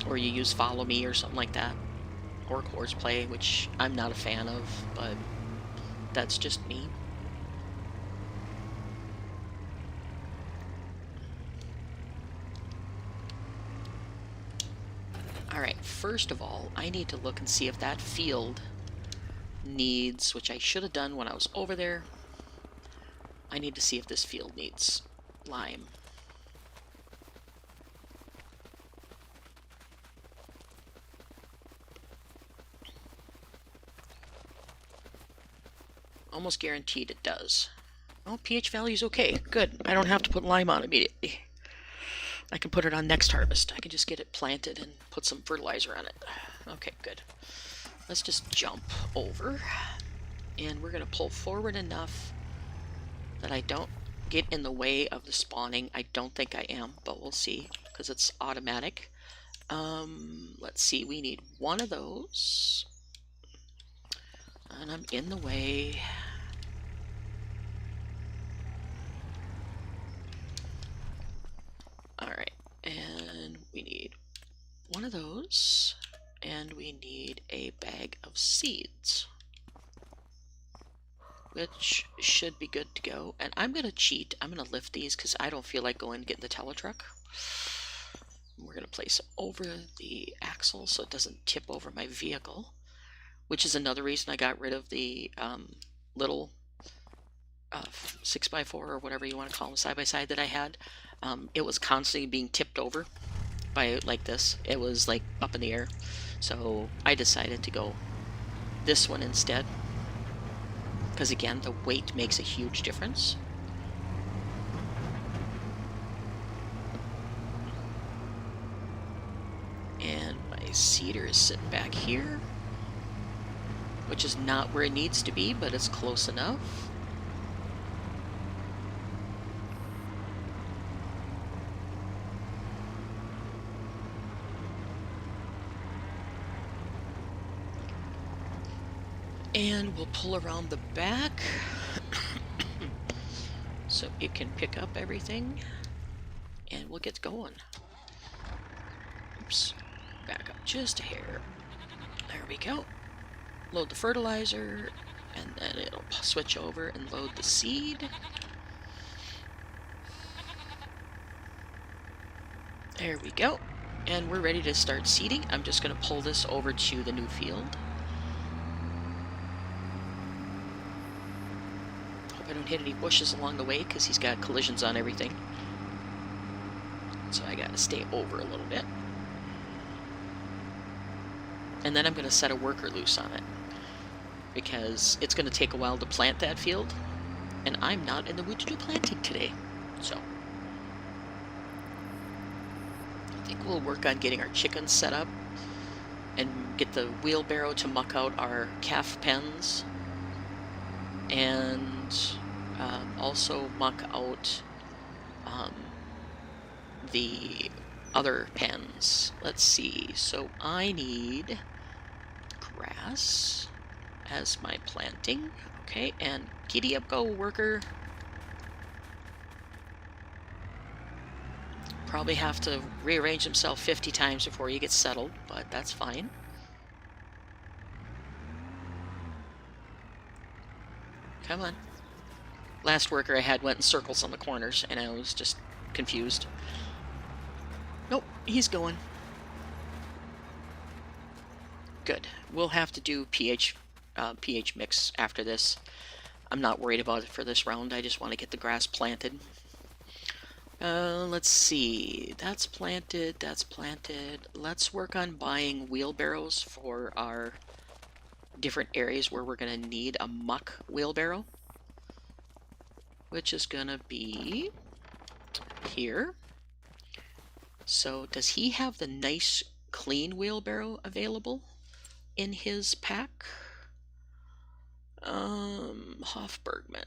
Or you use follow me or something like that. Or course play, which I'm not a fan of, but that's just me. Alright, first of all, I need to look and see if that field needs, which I should have done when I was over there, I need to see if this field needs lime. Almost guaranteed it does. Oh, pH value is okay. Good. I don't have to put lime on immediately. I can put it on next harvest. I can just get it planted and put some fertilizer on it. Okay, good. Let's just jump over. And we're going to pull forward enough that I don't get in the way of the spawning. I don't think I am, but we'll see, because it's automatic. Let's see. We need one of those. And I'm in the way. Alright, and we need one of those, and we need a bag of seeds, which should be good to go. And I'm going to cheat. I'm going to lift these because I don't feel like going and getting the teletruck. We're going to place it over the axle so it doesn't tip over my vehicle, which is another reason I got rid of the little 6x4 or whatever you want to call them, side-by-side that I had. It was constantly being tipped over by like this. It was like up in the air. So I decided to go this one instead. Because again, the weight makes a huge difference. And my seeder is sitting back here, which is not where it needs to be, but it's close enough. And we'll pull around the back so it can pick up everything, and we'll get going. Oops, back up just a hair. There we go. Load the fertilizer, and then it'll switch over and load the seed. There we go. And we're ready to start seeding. I'm just going to pull this over to the new field. I don't hit any bushes along the way because he's got collisions on everything. So I gotta stay over a little bit. And then I'm gonna set a worker loose on it, because it's gonna take a while to plant that field, and I'm not in the mood to do planting today. So I think we'll work on getting our chickens set up and get the wheelbarrow to muck out our calf pens, and also muck out the other pens. Let's see, so I need grass as my planting. Okay, and giddy up go, worker. probably have to rearrange himself 50 times before he gets settled, but that's fine. Come on. Last worker I had went in circles on the corners, and I was just confused. Nope, he's going. Good. We'll have to do pH mix after this. I'm not worried about it for this round. I just want to get the grass planted. Let's see. That's planted. That's planted. Let's work on buying wheelbarrows for our different areas where we're going to need a muck wheelbarrow, which is going to be here. So does he have the nice clean wheelbarrow available in his pack? Hof Bergmann,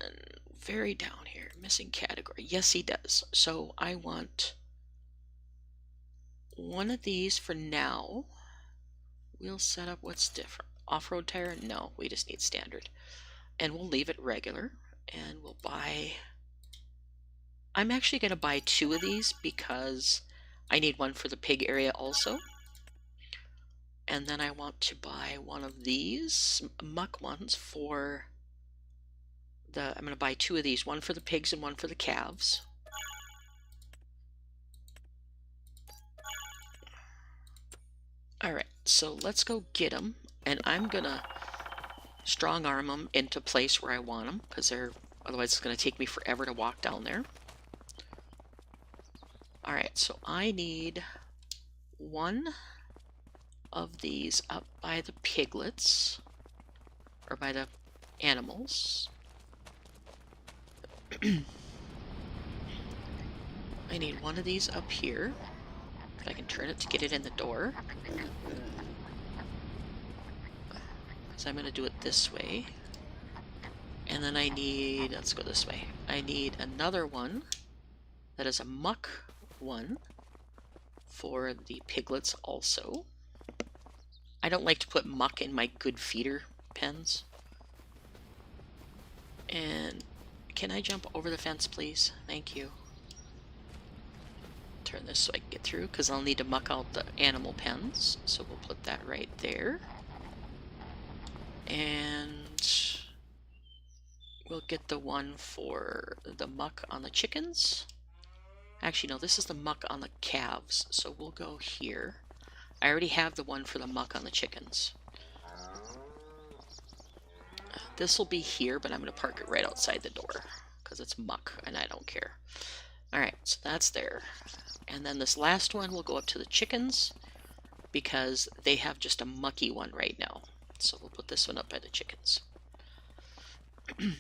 very down here, missing category. Yes, he does. So I want one of these for now. We'll set up what's different. Off-road tire? No, we just need standard. And we'll leave it regular. And we'll buy... I'm actually going to buy 2 of these because I need one for the pig area also. And then I want to buy one of these muck ones for the... I'm going to buy 2 of these, one for the pigs and one for the calves. Alright, so let's go get them. And I'm going to strong arm them into place where I want them, because otherwise it's going to take me forever to walk down there. Alright, so I need one of these up by the piglets, or by the animals. I need one of these up here. If I can turn it to get it in the door. So I'm going to do it this way. And then I need, let's go this way. I need another one that is a muck one for the piglets also. I don't like to put muck in my good feeder pens. And can I jump over the fence, please? Thank you. Turn this so I can get through, because I'll need to muck out the animal pens. So we'll put that right there. And we'll get the one for the muck on the chickens. Actually, no, this is the muck on the calves, so we'll go here. I already have the one for the muck on the chickens. This will be here, but I'm going to park it right outside the door, because it's muck, and I don't care. Alright, so that's there. And then this last one will go up to the chickens, because they have just a mucky one right now. So we'll put this one up by the chickens. And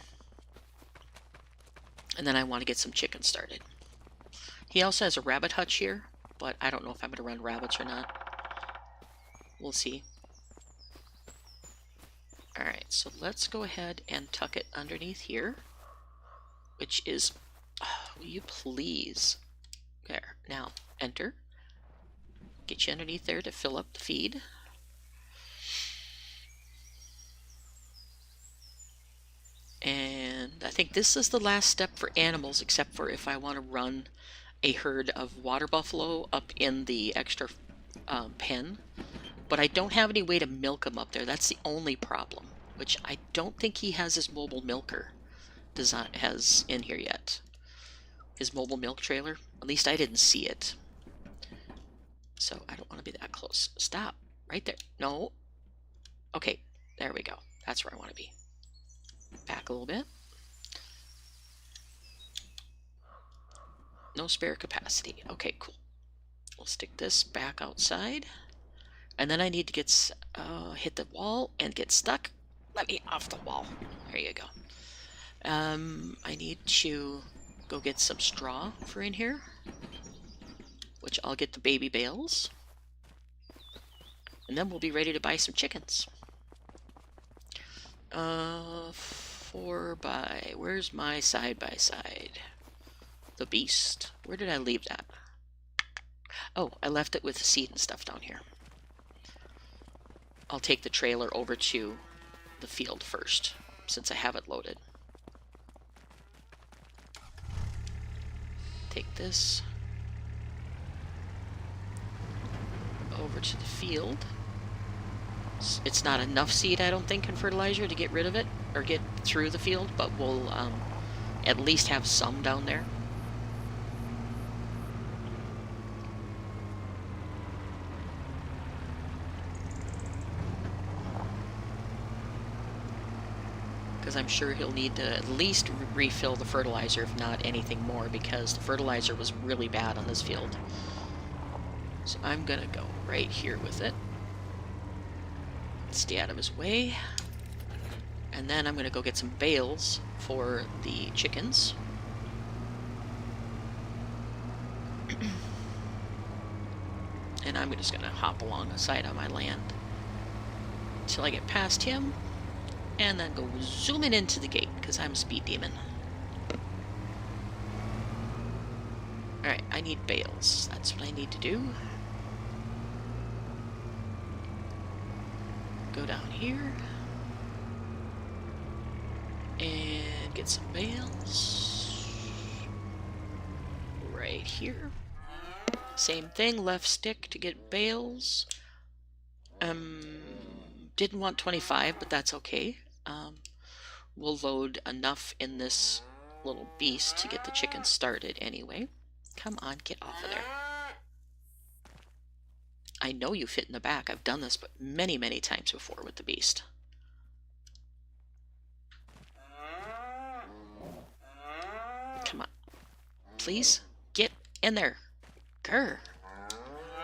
then I want to get some chickens started. He also has a rabbit hutch here, but I don't know if I'm going to run rabbits or not. We'll see. Alright, so let's go ahead and tuck it underneath here, which is, will you please, there, now, enter. Get you underneath there to fill up the feed. And I think this is the last step for animals, except for if I want to run a herd of water buffalo up in the extra pen. But I don't have any way to milk them up there. That's the only problem, which I don't think he has his mobile milker has in here yet. His mobile milk trailer. At least I didn't see it. So I don't want to be that close. Stop. Right there. No. Okay. There we go. That's where I want to be. Back a little bit. No spare capacity. Okay, cool. We'll stick this back outside. And then I need to get hit the wall and get stuck. Let me off the wall. There you go. I need to go get some straw for in here, which I'll get the baby bales. And then we'll be ready to buy some chickens. 4x. Where's my side-by-side? The beast. Where did I leave that? Oh, I left it with the seed and stuff down here. I'll take the trailer over to the field first, since I have it loaded. Take this. over to the field. It's not enough seed, I don't think, in fertilizer to get rid of it, or get through the field, but we'll at least have some down there. Because I'm sure he'll need to at least refill the fertilizer, if not anything more, because the fertilizer was really bad on this field. So I'm gonna go right here with it. Stay out of his way. And then I'm gonna go get some bales for the chickens. And I'm just gonna hop along the side of my land until I get past him, and then go zooming into the gate, because I'm a speed demon. Alright, I need bales. That's what I need to do. Go down here and get some bales. Right here. Same thing, left stick to get bales. Didn't want 25, but that's okay. We'll load enough in this little beast to get the chickens started anyway. Come on, get off of there. I know you fit in the back. I've done this but many, many times before with the beast. Come on. Please, get in there. Grr.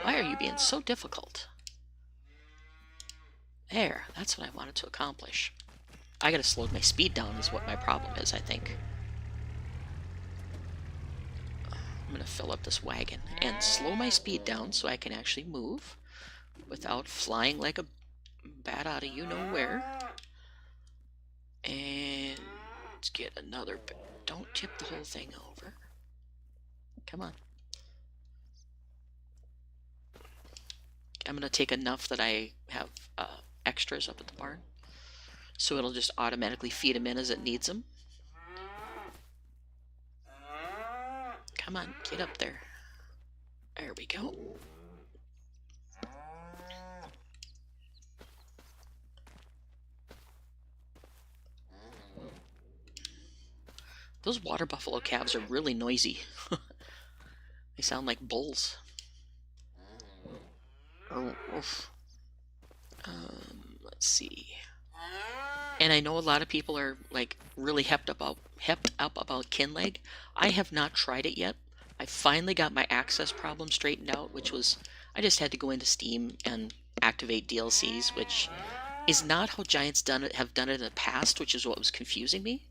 Why are you being so difficult? There, that's what I wanted to accomplish. I gotta slow my speed down is what my problem is, I think. I'm gonna fill up this wagon and slow my speed down so I can actually move without flying like a bat out of you-know-where. And let's get another... Don't tip the whole thing over. Come on. I'm gonna take enough that I have extras up at the barn, so it'll just automatically feed them in as it needs them. Come on, get up there. There we go. Those water buffalo calves are really noisy. They sound like bulls. Oh, oof. Let's see. And I know a lot of people are like really hepped up about Kinleg. I have not tried it yet. I finally got my access problem straightened out, which was I just had to go into Steam and activate DLCs, which is not how Giants have done it in the past, which is what was confusing me.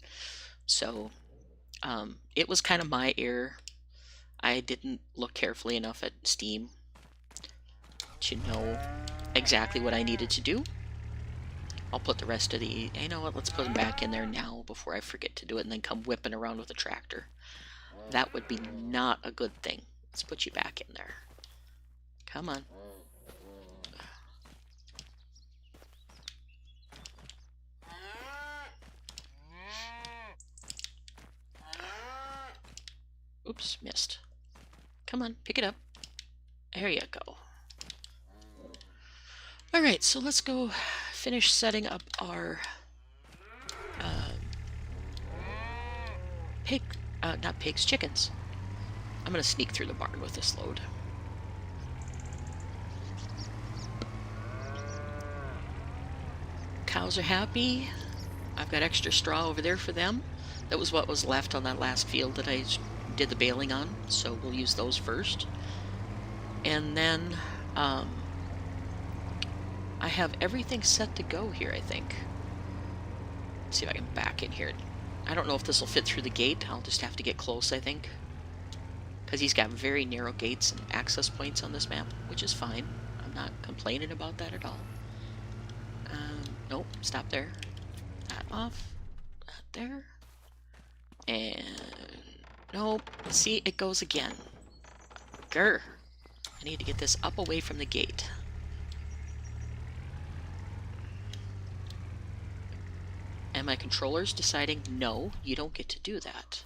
So it was kind of my error. I didn't look carefully enough at Steam to know exactly what I needed to do. I'll put the rest of the... You know what? Let's put them back in there now before I forget to do it and then come whipping around with a tractor. That would be not a good thing. Let's put you back in there. Come on. Oops, missed. Come on, pick it up. There you go. Alright, so let's go finish setting up our chickens. I'm going to sneak through the barn with this load. Cows are happy. I've got extra straw over there for them. That was what was left on that last field that I did the baling on, so we'll use those first. And then I have everything set to go here, I think. Let's see if I can back in here. I don't know if this will fit through the gate. I'll just have to get close, I think. Because he's got very narrow gates and access points on this map, which is fine. I'm not complaining about that at all. Nope, stop there. That off. That there. And... nope. See, it goes again. Grr. I need to get this up away from the gate. And my controller's deciding, no, you don't get to do that.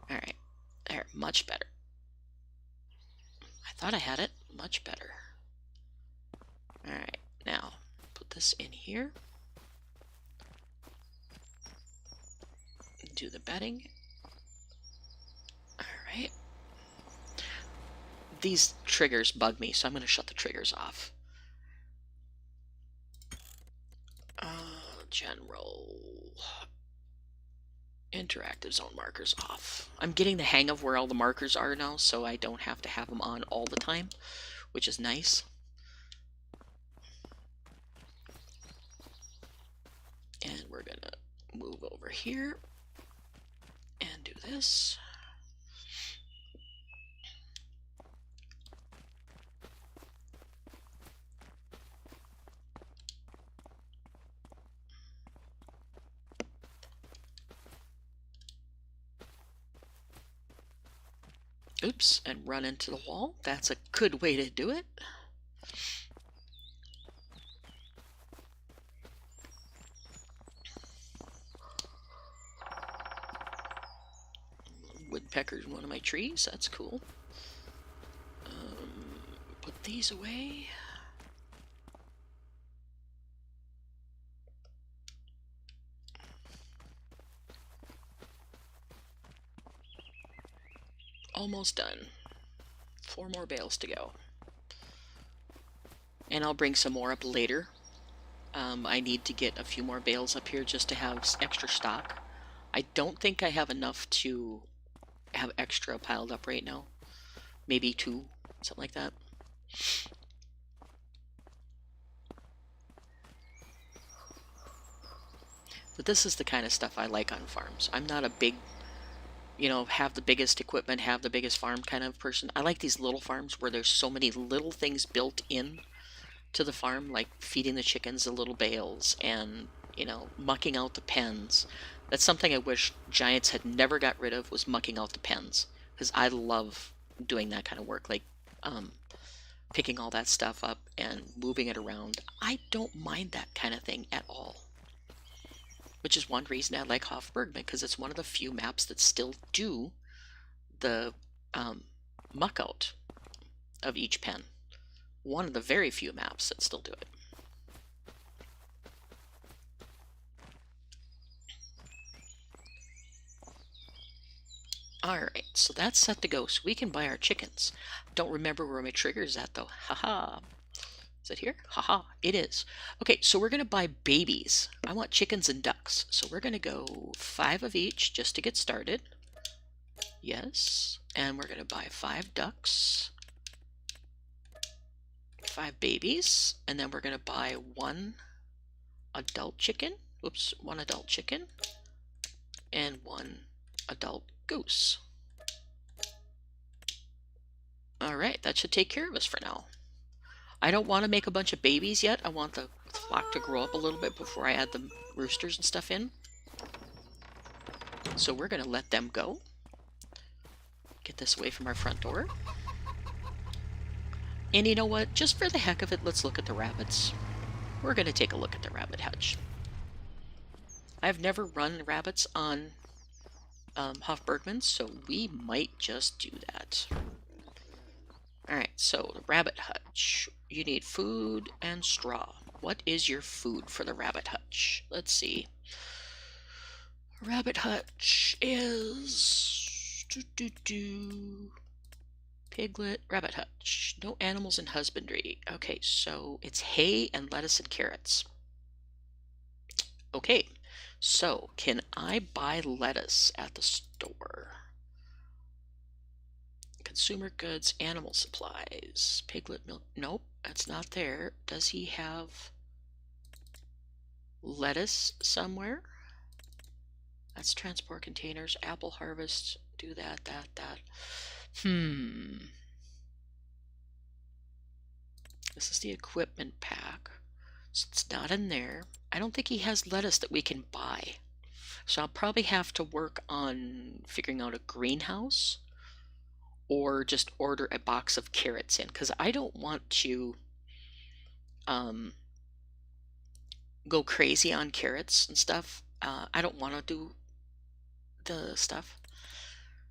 Alright. There, much better. I thought I had it. Much better. All right, now put this in here. Do the bedding. All right. These triggers bug me, so I'm going to shut the triggers off. General. Interactive zone markers off. I'm getting the hang of where all the markers are now, so I don't have to have them on all the time, which is nice. And we're going to move over here and do this. Oops, and run into the wall. That's a good way to do it. Woodpecker's one of my trees. That's cool. Put these away. Almost done. 4 more bales to go. And I'll bring some more up later. I need to get a few more bales up here just to have extra stock. I don't think I have enough to have extra piled up right now. Maybe 2, something like that. But this is the kind of stuff I like on farms. I'm not a big, have the biggest equipment, have the biggest farm kind of person. I like these little farms where there's so many little things built in to the farm, like feeding the chickens the little bales and, mucking out the pens. That's something I wish Giants had never got rid of, was mucking out the pens, because I love doing that kind of work, like picking all that stuff up and moving it around. I don't mind that kind of thing at all, which is one reason I like Hof Bergmann, because it's one of the few maps that still do the muck out of each pen. One of the very few maps that still do it. Alright, so that's set to go, so we can buy our chickens. Don't remember where my trigger is at, though. Haha. Is it here? Haha, it is. Okay, so we're going to buy babies. I want chickens and ducks, so we're going to go 5 of each just to get started. Yes, and we're going to buy 5 ducks, 5 babies, and then we're going to buy 1 adult chicken. Oops, 1 adult chicken and 1 adult goose. Alright, that should take care of us for now. I don't want to make a bunch of babies yet. I want the flock to grow up a little bit before I add the roosters and stuff in. So we're going to let them go. Get this away from our front door. And you know what? Just for the heck of it, let's look at the rabbits. We're going to take a look at the rabbit hutch. I've never run rabbits on Hof Bergmann, so we might just do that. Alright, so the rabbit hutch. You need food and straw. What is your food for the rabbit hutch? Let's see. Rabbit hutch is... Piglet, rabbit hutch. No animals in husbandry. Okay, so it's hay and lettuce and carrots. Okay, so can I buy lettuce at the store? Consumer goods, animal supplies, piglet milk. Nope, that's not there. Does he have lettuce somewhere? That's transport containers, apple harvest. Do that. This is the equipment pack. So it's not in there. I don't think he has lettuce that we can buy. So I'll probably have to work on figuring out a greenhouse or just order a box of carrots in, because I don't want to go crazy on carrots and stuff. I don't want to do the stuff.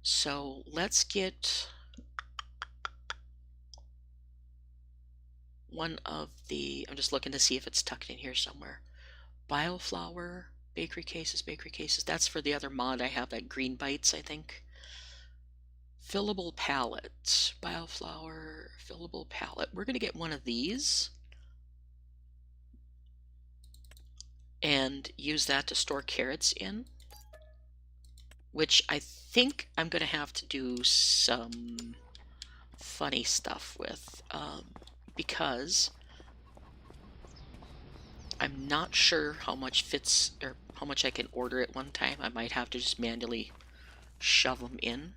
So let's get one of the, I'm just looking to see if it's tucked in here somewhere. Bioflower, bakery cases, that's for the other mod I have, that Green Bites, I think. Fillable pallet, bioflower, fillable pallet. We're going to get one of these and use that to store carrots in, which I think I'm going to have to do some funny stuff with, because I'm not sure how much fits or how much I can order at one time. I might have to just manually shove them in.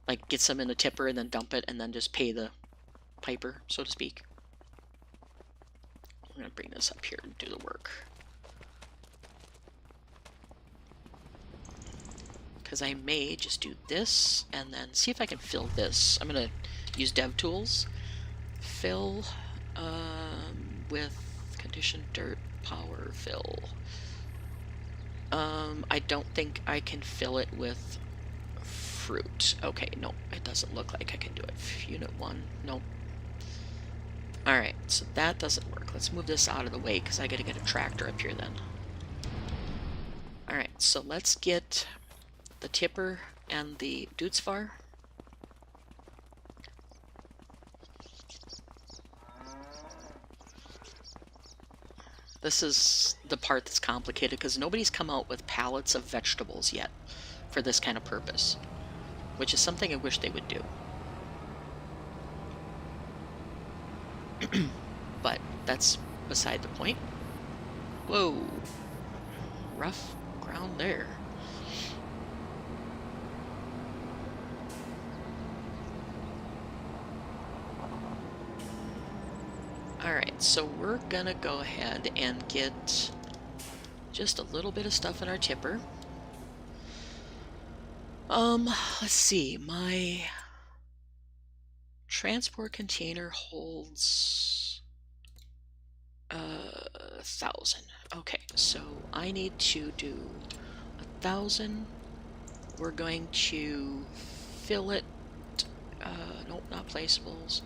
Like get some in a tipper and then dump it and then just pay the piper, so to speak. I'm going to bring this up here and do the work. Because I may just do this and then see if I can fill this. I'm going to use DevTools. Fill with conditioned dirt, power fill. I don't think I can fill it with fruit. Okay, no, it doesn't look like I can do it. Unit 1, nope. Alright, so that doesn't work. Let's move this out of the way because I gotta get a tractor up here then. Alright, so let's get the tipper and the Dootsvar. This is the part that's complicated because nobody's come out with pallets of vegetables yet for this kind of purpose, which is something I wish they would do. But that's beside the point. Whoa, rough ground there. Alright, so we're gonna go ahead and get just a little bit of stuff in our tipper. Let's see, my transport container holds 1,000. Okay, so I need to do 1,000. We're going to fill it, nope, not placeables,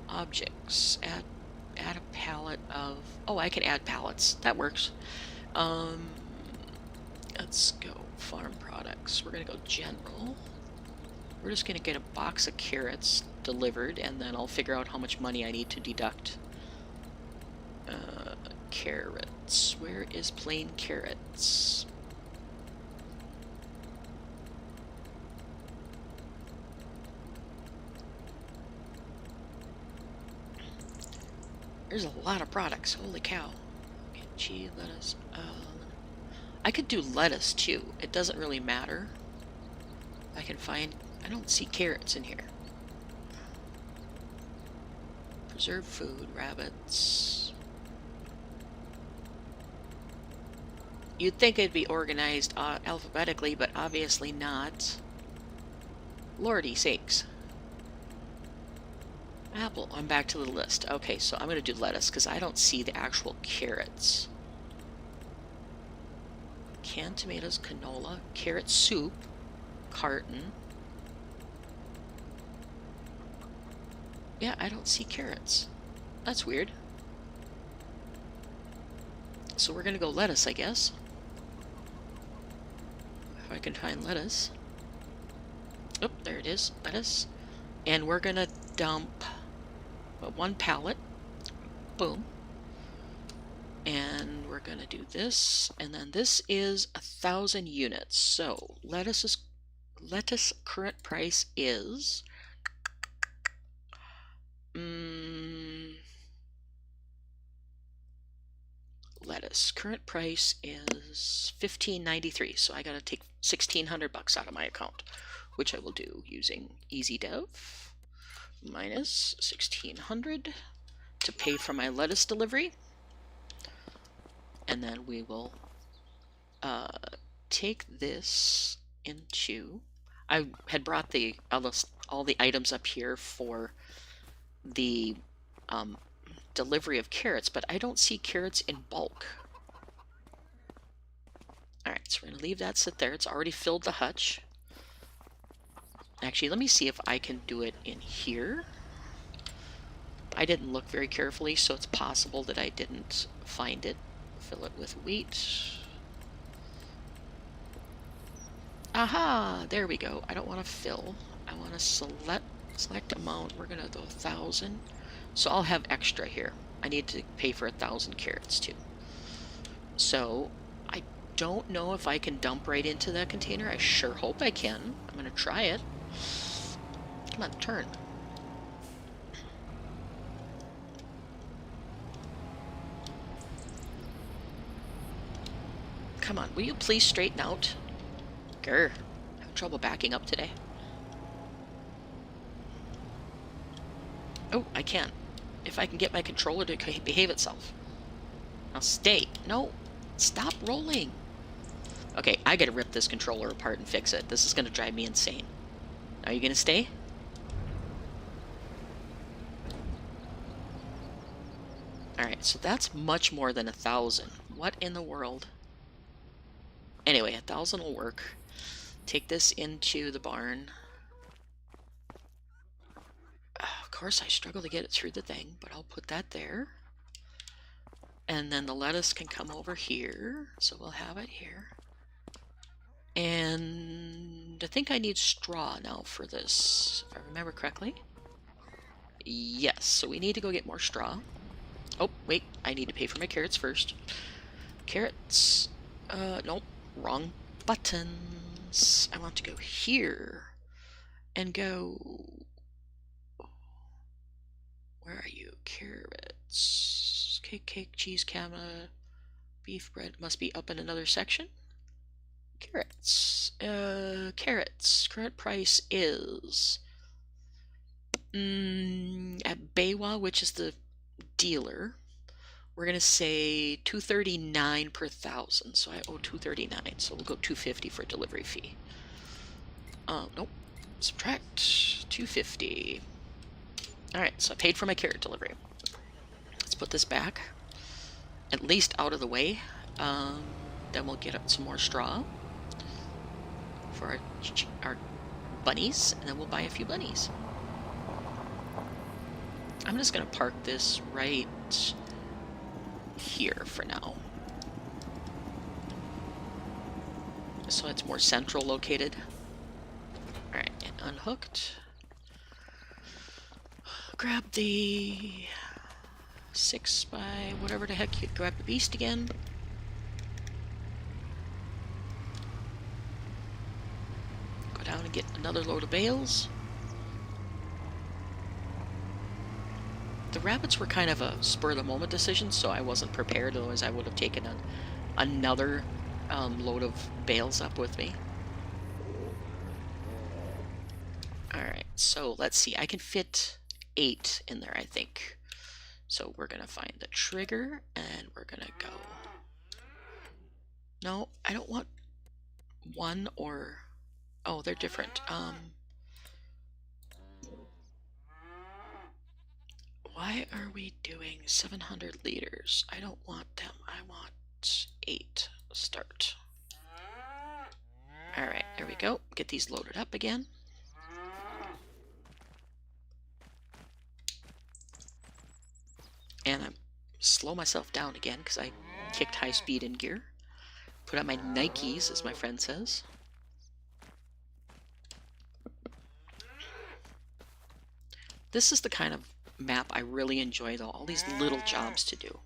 objects, add a pallet of, oh, I can add pallets, that works. Let's go farm products. We're gonna go general. We're just gonna get a box of carrots delivered and then I'll figure out how much money I need to deduct. Carrots, where is plain carrots? There's a lot of products, holy cow. Cheese, lettuce, I could do lettuce too. It doesn't really matter. I can find, I don't see carrots in here. Preserved food, rabbits. You'd think it'd be organized alphabetically, but obviously not. Lordy sakes. Apple, I'm back to the list. Okay, so I'm going to do lettuce because I don't see the actual carrots. Canned tomatoes, canola, carrot soup, carton. Yeah, I don't see carrots. That's weird. So we're going to go lettuce, I guess. If I can find lettuce. Oh, there it is, lettuce. And we're going to dump one pallet. Boom. And we're going to do this. And then this is 1,000 units. So lettuce current price is... lettuce current price is $15.93, so I gotta take $1,600 out of my account, which I will do using EasyDev minus 1,600 to pay for my lettuce delivery, and then we will take this into. I had brought all the items up here for the delivery of carrots, but I don't see carrots in bulk. Alright, so we're going to leave that sit there. It's already filled the hutch. Actually, let me see if I can do it in here. I didn't look very carefully, so it's possible that I didn't find it. Fill it with wheat. Aha! There we go. I don't want to fill. I want to select amount. We're going to do 1,000. So I'll have extra here. I need to pay for 1,000 carrots too. So I don't know if I can dump right into that container. I sure hope I can. I'm going to try it. Come on, turn. Come on, will you please straighten out? Grr. I have trouble backing up today. Oh, I can. If I can get my controller to behave itself. Now stay. No. Stop rolling. Okay, I gotta rip this controller apart and fix it. This is gonna drive me insane. Are you gonna stay? Alright, so that's much more than 1,000. What in the world? Anyway, 1,000 will work. Take this into the barn. Of course, I struggle to get it through the thing, but I'll put that there. And then the lettuce can come over here, so we'll have it here. And I think I need straw now for this, if I remember correctly. Yes, so we need to go get more straw. Oh, wait, I need to pay for my carrots first. Carrots. Nope, wrong buttons. I want to go here and go... Where are you? Carrots. Cake, cheese, cabinet, beef, bread. Must be up in another section. Carrots. Carrots. Current price is... at Baywa, which is the dealer, we're going to say $2.39 per 1,000. So I owe $2.39. So we'll go $2.50 for delivery fee. Nope. Subtract $2.50. Alright, so I paid for my carrot delivery. Let's put this back. At least out of the way. Then we'll get up some more straw for our bunnies, and then we'll buy a few bunnies. I'm just going to park this right here for now. So it's more central located. Alright, and unhooked. Grab the 6 by whatever the heck you grab the beast again. Go down and get another load of bales. The rabbits were kind of a spur-of-the-moment decision, so I wasn't prepared, otherwise I would have taken another load of bales up with me. Alright, so let's see. I can fit 8 in there, I think. So we're going to find the trigger, and we're going to go... No, I don't want 1 or... Oh, they're different. Why are we doing 700 liters? I don't want them. I want 8. Start. Alright, there we go. Get these loaded up again. And I'm slow myself down again because I kicked high speed in gear. Put on my Nikes, as my friend says. This is the kind of map I really enjoy, though. All these little jobs to do.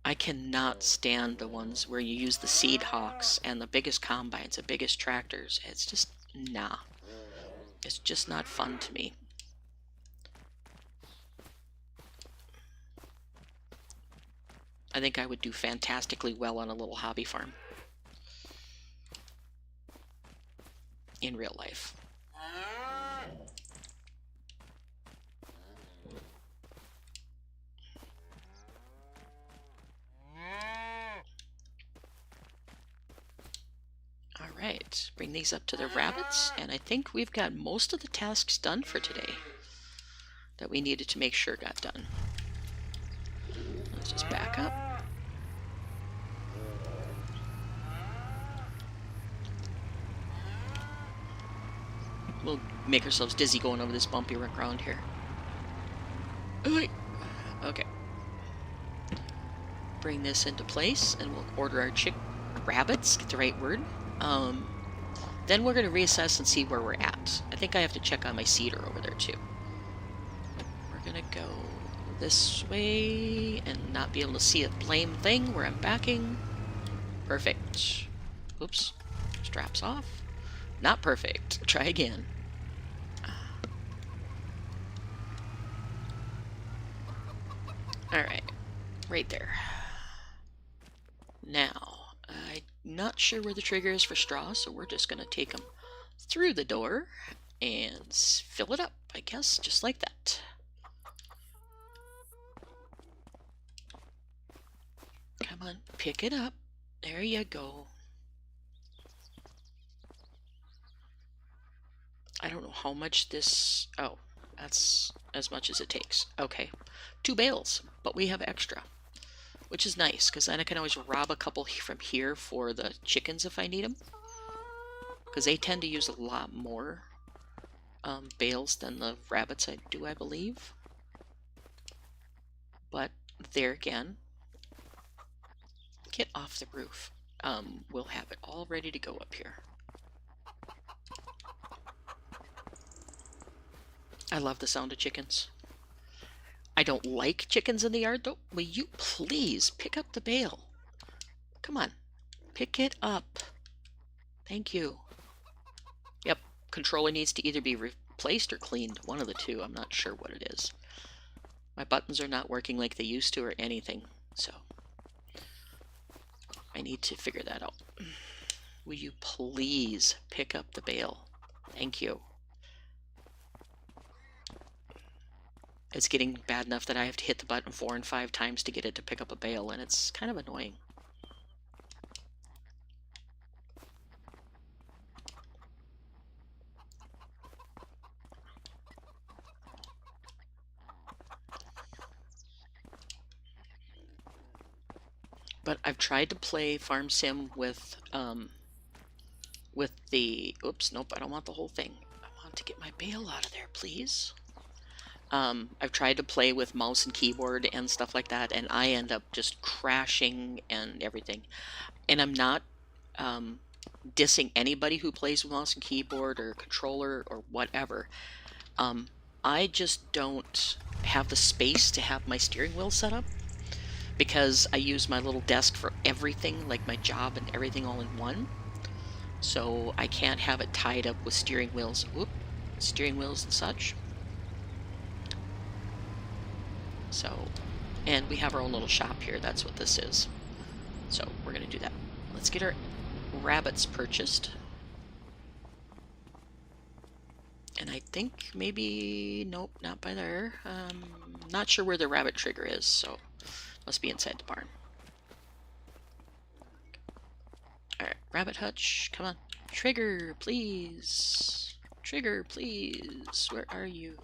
I cannot stand the ones where you use the seed hawks and the biggest combines, the biggest tractors. It's just, nah. It's just not fun to me. I think I would do fantastically well on a little hobby farm. In real life. Alright, bring these up to the rabbits, and I think we've got most of the tasks done for today that we needed to make sure got done. Let's just back up. make ourselves dizzy going over this bumpy ground here. Okay. Bring this into place, and we'll order our rabbits, get the right word. Then we're going to reassess and see where we're at. I think I have to check on my cedar over there too. We're going to go this way and not be able to see a blame thing where I'm backing. Perfect. Oops. Straps off. Not perfect. Try again. Alright. Right there. Now, I'm not sure where the trigger is for straw, so we're just going to take them through the door and fill it up, I guess, just like that. Come on, pick it up. There you go. I don't know how much this... Oh, that's as much as it takes. Okay. 2 bales, but we have extra, which is nice, because then I can always rob a couple from here for the chickens if I need them. Because they tend to use a lot more bales than the rabbits do, I believe. But there again, get off the roof. We'll have it all ready to go up here. I love the sound of chickens. I don't like chickens in the yard, though. Will you please pick up the bale? Come on. Pick it up. Thank you. Yep. Controller needs to either be replaced or cleaned. One of the two. I'm not sure what it is. My buttons are not working like they used to or anything. So I need to figure that out. Will you please pick up the bale? Thank you. It's getting bad enough that I have to hit the button 4 and 5 times to get it to pick up a bale, and it's kind of annoying. But I've tried to play Farm Sim with the... Oops, nope, I don't want the whole thing. I want to get my bale out of there, please. I've tried to play with mouse and keyboard and stuff like that, and I end up just crashing and everything. And I'm not dissing anybody who plays with mouse and keyboard or controller or whatever. I just don't have the space to have my steering wheel set up, because I use my little desk for everything, like my job and everything all in one. So I can't have it tied up with steering wheels. Steering wheels and such. So, and we have our own little shop here. That's what this is. So we're going to do that. Let's get our rabbits purchased. And I think maybe, nope, not by there. Not sure where the rabbit trigger is, so must be inside the barn. Alright, rabbit hutch, come on. Trigger, please. Trigger, please. Where are you?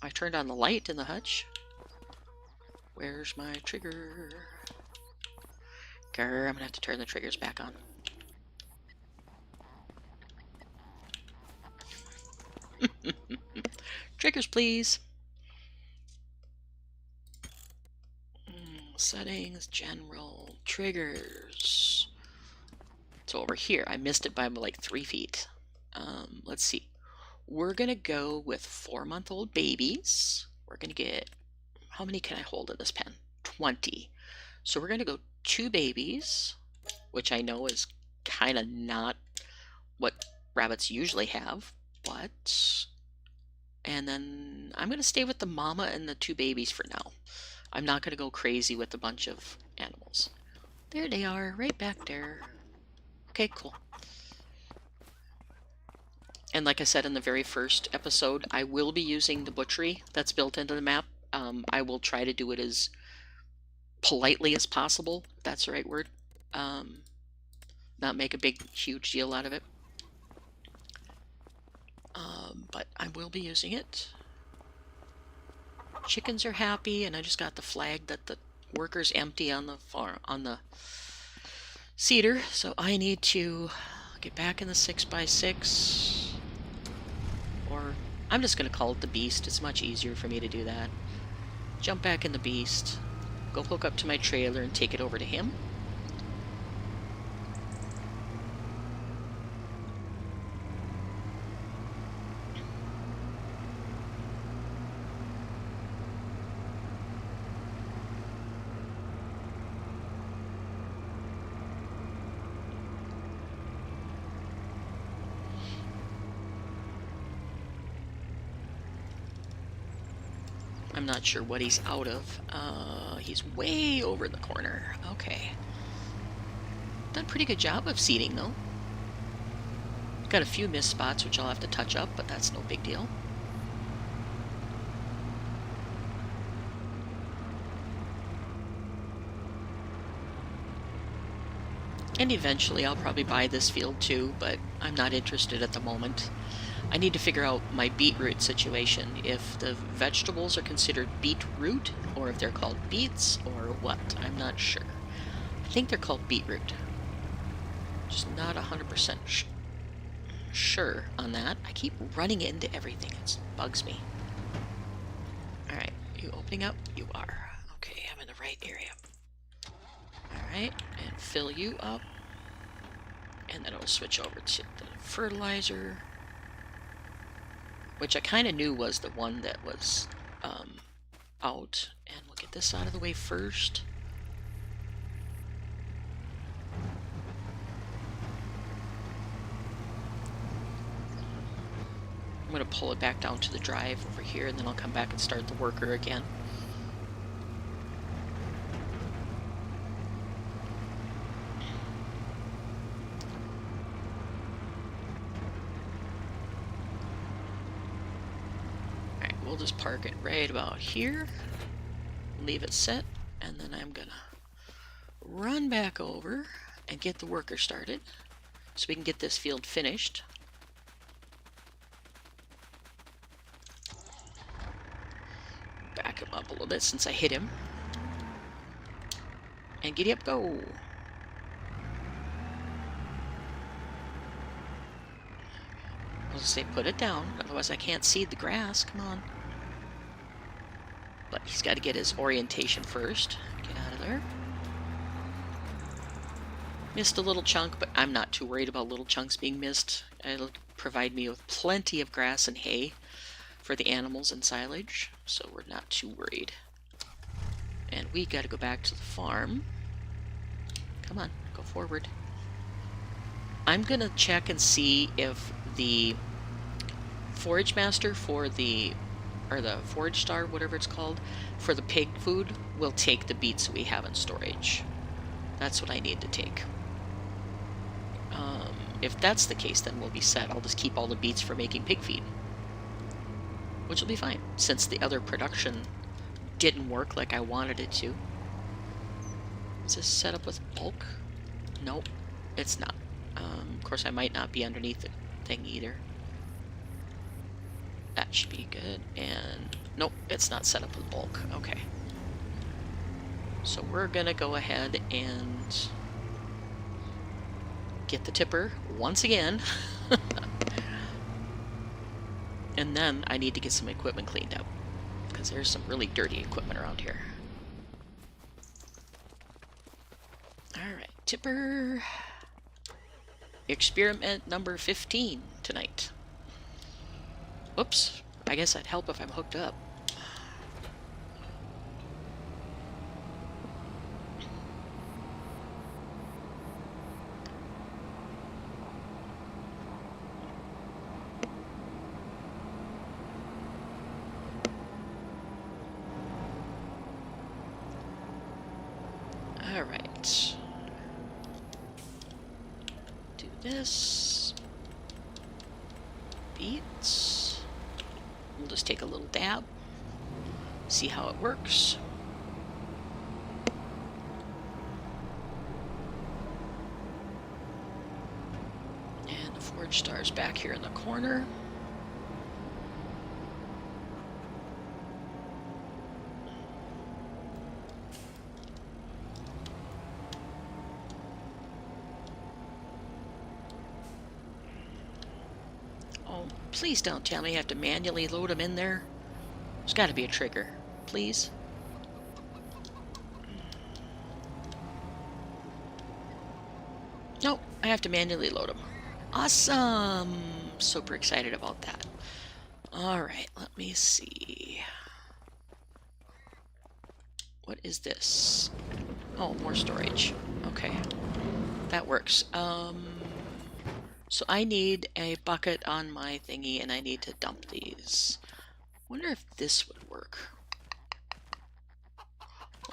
I turned on the light in the hutch. Where's my trigger? Grr, I'm gonna have to turn the triggers back on. Triggers, please. Settings, general, triggers. So over here, I missed it by like 3 feet. Let's see. We're gonna go with 4-month-old babies. We're gonna get, how many can I hold in this pen? 20. So we're gonna go 2 babies, which I know is kind of not what rabbits usually have, but, and then I'm gonna stay with the mama and the 2 babies for now. I'm not gonna go crazy with a bunch of animals. There they are, right back there. Okay, cool. And like I said in the very first episode, I will be using the butchery that's built into the map. I will try to do it as politely as possible, if that's the right word. Not make a big, huge deal out of it. But I will be using it. Chickens are happy, and I just got the flag that the workers empty on the farm, on the cedar. So I need to get back in the 6x6. Or I'm just going to call it the Beast. It's much easier for me to do that. Jump back in the Beast, go hook up to my trailer and take it over to him. I'm not sure what he's out of. He's way over in the corner. Okay. Done a pretty good job of seeding, though. Got a few missed spots, which I'll have to touch up, but that's no big deal. And eventually I'll probably buy this field too, but I'm not interested at the moment. I need to figure out my beetroot situation, if the vegetables are considered beetroot, or if they're called beets, or what. I'm not sure. I think they're called beetroot. Just not 100% sure on that. I keep running into everything. It bugs me. Alright, you opening up? You are. Okay, I'm in the right area. Alright, and fill you up. And then it'll switch over to the fertilizer, which I kind of knew was the one that was out. And we'll get this out of the way first. I'm going to pull it back down to the drive over here, and then I'll come back and start the worker again. Alright, we'll just park it right about here, leave it set, and then I'm going to run back over and get the worker started so we can get this field finished. Back him up a little bit since I hit him. And giddy up, go! I'll just say put it down, otherwise I can't seed the grass, come on. But he's got to get his orientation first. Get out of there. Missed a little chunk, but I'm not too worried about little chunks being missed. It'll provide me with plenty of grass and hay for the animals and silage, so we're not too worried. And we got to go back to the farm. Come on, go forward. I'm gonna check and see if the forage master for the, or the forage star, whatever it's called, for the pig food will take the beets we have in storage. That's what I need to take. If that's the case, then we'll be set. I'll just keep all the beets for making pig feed, which will be fine, since the other production didn't work like I wanted it to. Is this set up with bulk? Nope, it's not. Of course, I might not be underneath the thing either. That should be good. And nope, it's not set up with bulk. Okay. So we're gonna go ahead and get the tipper once again. And then I need to get some equipment cleaned up, because there's some really dirty equipment around here. Alright, tipper. Experiment number 15 tonight. Whoops, I guess I'd help if I'm hooked up. Alright. Do this. Beets. We'll just take a little dab. See how it works. And the forge star's back here in the corner. Please don't tell me I have to manually load them in there. There's got to be a trigger. Please. Nope, I have to manually load them. Awesome! Super excited about that. Alright, let me see. What is this? Oh, more storage. Okay, that works. So I need a bucket on my thingy, and I need to dump these. Wonder if this would work.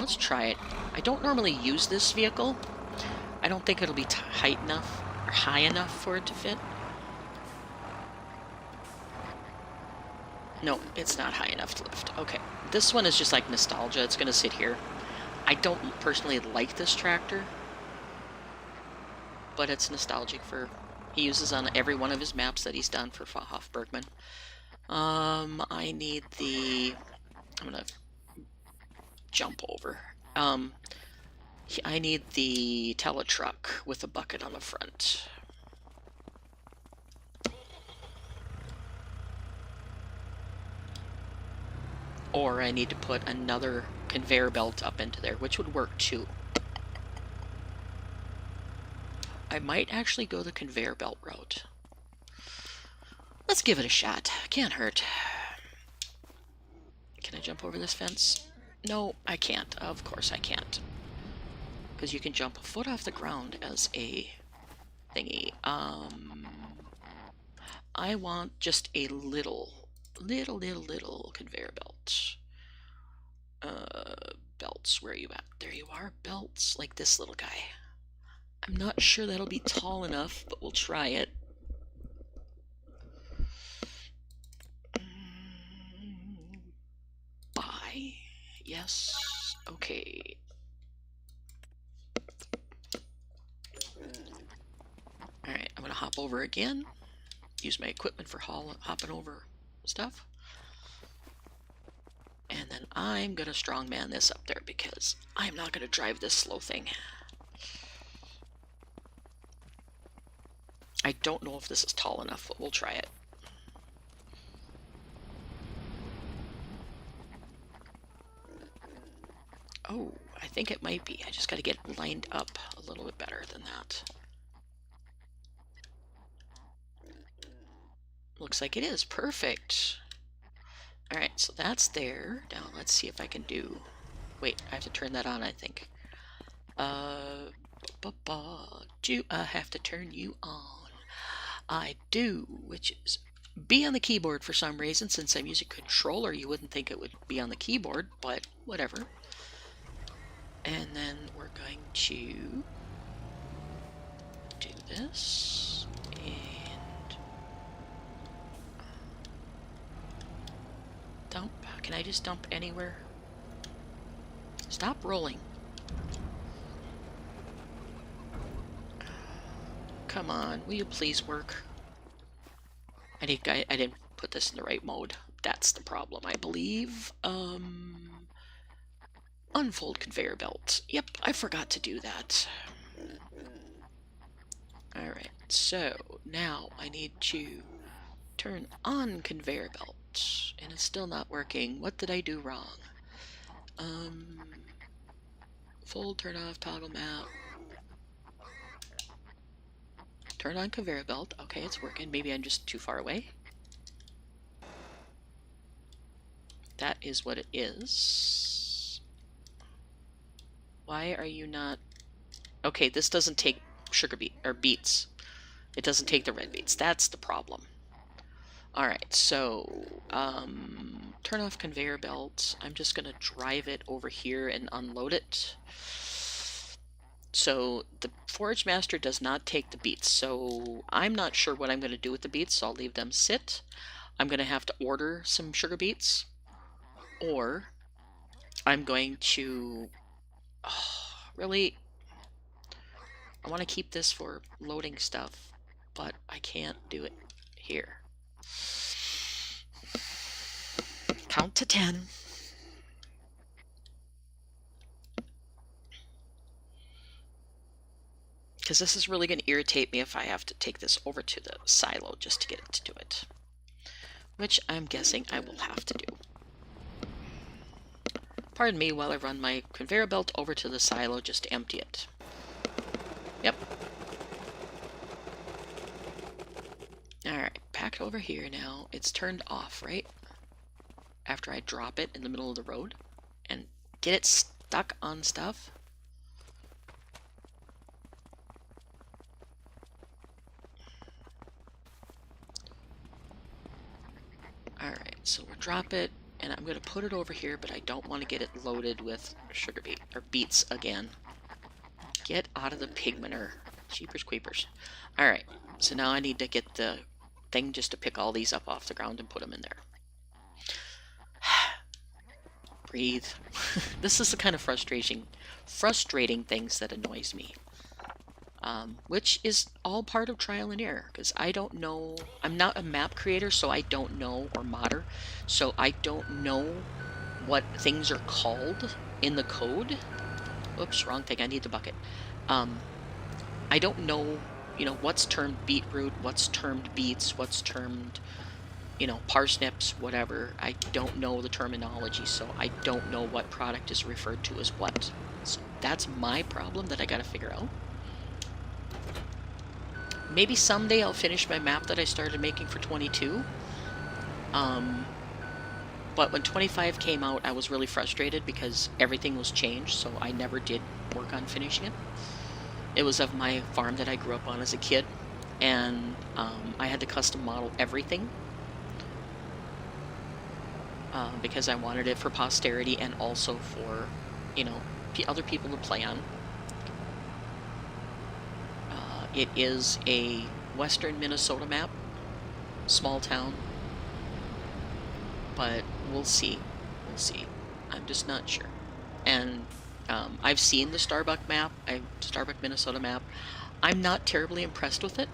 Let's try it. I don't normally use this vehicle. I don't think it'll be high enough for it to fit. No, it's not high enough to lift. Okay, this one is just like nostalgia. It's gonna sit here. I don't personally like this tractor, but it's nostalgic for... He uses on every one of his maps that he's done for Hof Bergmann. I need the... I'm gonna jump over. I need the tele-truck with a bucket on the front. Or I need to put another conveyor belt up into there, which would work too. I might actually go the conveyor belt route. Let's give it a shot. Can't hurt. Can I jump over this fence? No, I can't. Of course I can't. Because you can jump a foot off the ground as a thingy. I want just a little conveyor belt. Belts, where are you at? There you are. Belts, like this little guy. I'm not sure that'll be tall enough, but we'll try it. Buy. Yes. Okay. Alright, I'm going to hop over again. Use my equipment for hopping over stuff. And then I'm going to strongman this up there because I'm not going to drive this slow thing. I don't know if this is tall enough, but we'll try it. Oh, I think it might be. I just got to get lined up a little bit better than that. Looks like it is. Perfect. Alright, so that's there. Now let's see if I can do... Wait, I have to turn that on, I think. Do I have to turn you on? I do, which is be on the keyboard for some reason. Since I'm using controller, you wouldn't think it would be on the keyboard, but whatever. And then we're going to do this, and dump. Can I just dump anywhere? Stop rolling. Come on, will you please work? I didn't put this in the right mode. That's the problem, I believe. Unfold conveyor belt. Yep, I forgot to do that. Alright, so now I need to turn on conveyor belt, and it's still not working. What did I do wrong? Fold, turn off, toggle map. Turn on conveyor belt. Okay, it's working. Maybe I'm just too far away. That is what it is. Why are you not... Okay, this doesn't take sugar beet or beets. It doesn't take the red beets. That's the problem. Alright, so turn off conveyor belt. I'm just gonna drive it over here and unload it. So the Forage Master does not take the beets, so I'm not sure what I'm going to do with the beets, so I'll leave them sit. I'm going to have to order some sugar beets, or I'm going to... Oh, really? I want to keep this for loading stuff, but I can't do it here. Count to 10. Because this is really going to irritate me if I have to take this over to the silo just to get it to do it. which I'm guessing I will have to do. Pardon me while I run my conveyor belt over to the silo just to empty it. Yep. Alright, back over here now. It's turned off, right? After I drop it in the middle of the road and get it stuck on stuff. Alright, so we'll drop it, and I'm going to put it over here, but I don't want to get it loaded with sugar beet, or beets again. Get out of the pig manure. Jeepers creepers. Alright, so now I need to get the thing just to pick all these up off the ground and put them in there. Breathe. This is the kind of frustrating things that annoys me. Which is all part of trial and error, because I don't know, I'm not a map creator, so I don't know, or modder, so I don't know what things are called in the code. Oops, wrong thing, I need the bucket. I don't know, you know, what's termed beetroot, what's termed beets, what's termed, you know, parsnips, whatever. I don't know the terminology, so I don't know what product is referred to as what. So that's my problem that I gotta figure out. Maybe someday I'll finish my map that I started making for 22. But when 25 came out, I was really frustrated because everything was changed, so I never did work on finishing it. It was of my farm that I grew up on as a kid, and I had to custom model everything because I wanted it for posterity and also for, you know, other people to play on. It is a western Minnesota map, small town, but we'll see. We'll see. I'm just not sure. And I've seen the Starbuck map, Starbuck Minnesota map. I'm not terribly impressed with it.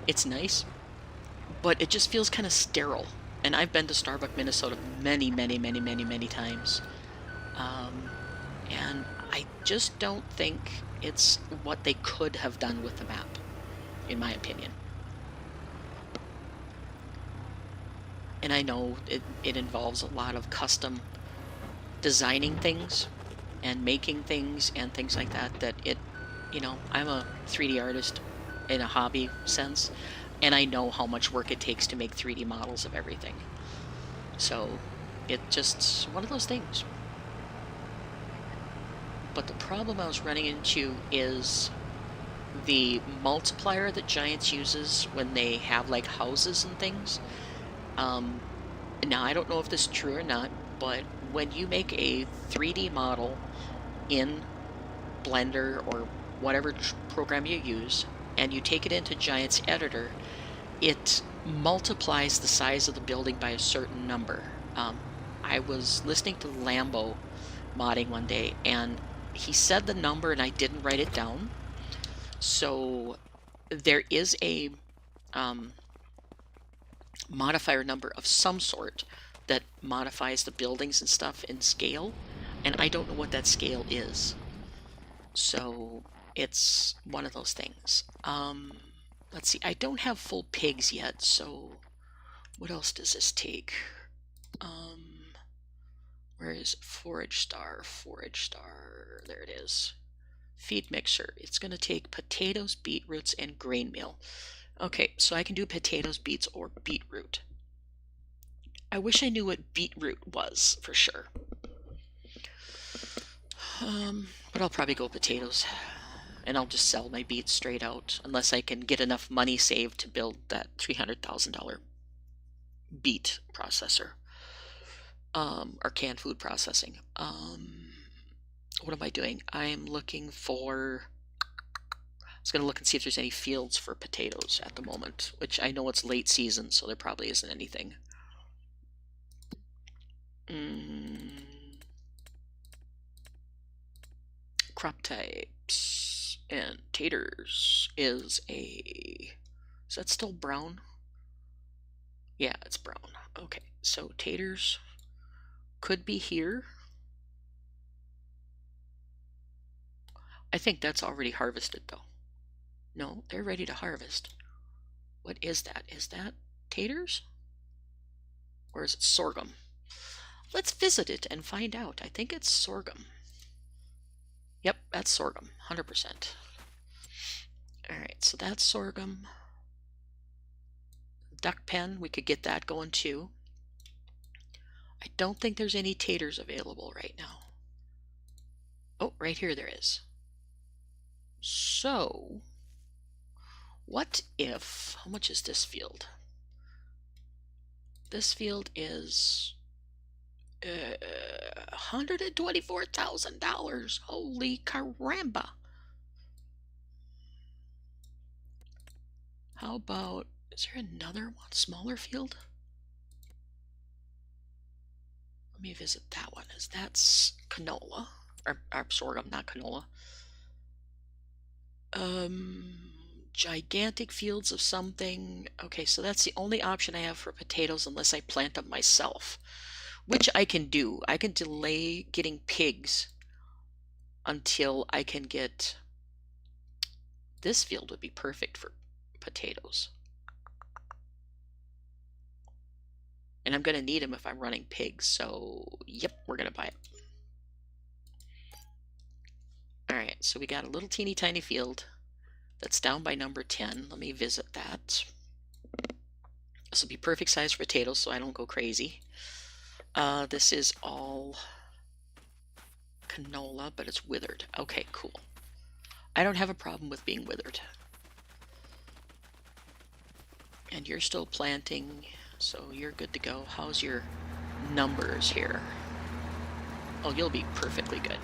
It's nice, but it just feels kind of sterile. And I've been to Starbuck Minnesota many times. And I just don't think it's what they could have done with the map, in my opinion. And I know it involves a lot of custom designing things and making things and things like that, that it, you know, I'm a 3D artist in a hobby sense, and I know how much work it takes to make 3D models of everything. So it's just one of those things. But the problem I was running into is the multiplier that Giants uses when they have like houses and things. Now I don't know if this is true or not, but when you make a 3D model in Blender or whatever program you use, and you take it into Giant's editor, it multiplies the size of the building by a certain number. I was listening to Lambo modding one day, and he said the number and I didn't write it down. So there is a modifier number of some sort that modifies the buildings and stuff in scale, and I don't know what that scale is. So it's one of those things. Let's see, I don't have full pigs yet, so what else does this take? Where is Forage Star? Forage Star, there it is. Feed mixer. It's going to take potatoes, beetroots, and grain meal. Okay, so I can do potatoes, beets, or beetroot. I wish I knew what beetroot was for sure. But I'll probably go potatoes. And I'll just sell my beets straight out, unless I can get enough money saved to build that $300,000 beet processor. Or canned food processing. What am I doing? I'm looking for... I was going to look and see if there's any fields for potatoes at the moment, which I know it's late season, so there probably isn't anything. Crop types and taters is a... Is that still brown? Yeah, it's brown. Okay, so taters could be here. I think that's already harvested though. No, they're ready to harvest. What is that? Is that taters? Or is it sorghum? Let's visit it and find out. I think it's sorghum. Yep, that's sorghum, 100%. All right, so that's sorghum. Duck pen, we could get that going too. I don't think there's any taters available right now. Oh, right here there is. So, what if, how much is this field? This field is $124,000. Holy caramba. How about, is there another one, smaller field? Let me visit that one. Is that's canola, or sorghum, not canola. Gigantic fields of something. Okay, so that's the only option I have for potatoes unless I plant them myself, which I can do. I can delay getting pigs until I can get, this field would be perfect for potatoes. And I'm going to need them if I'm running pigs, so yep, we're going to buy it. All right, so we got a little teeny tiny field that's down by number 10. Let me visit that. This will be perfect size for potatoes so I don't go crazy. This is all canola, but it's withered. Okay, cool. I don't have a problem with being withered. And you're still planting, so you're good to go. How's your numbers here? Oh, you'll be perfectly good.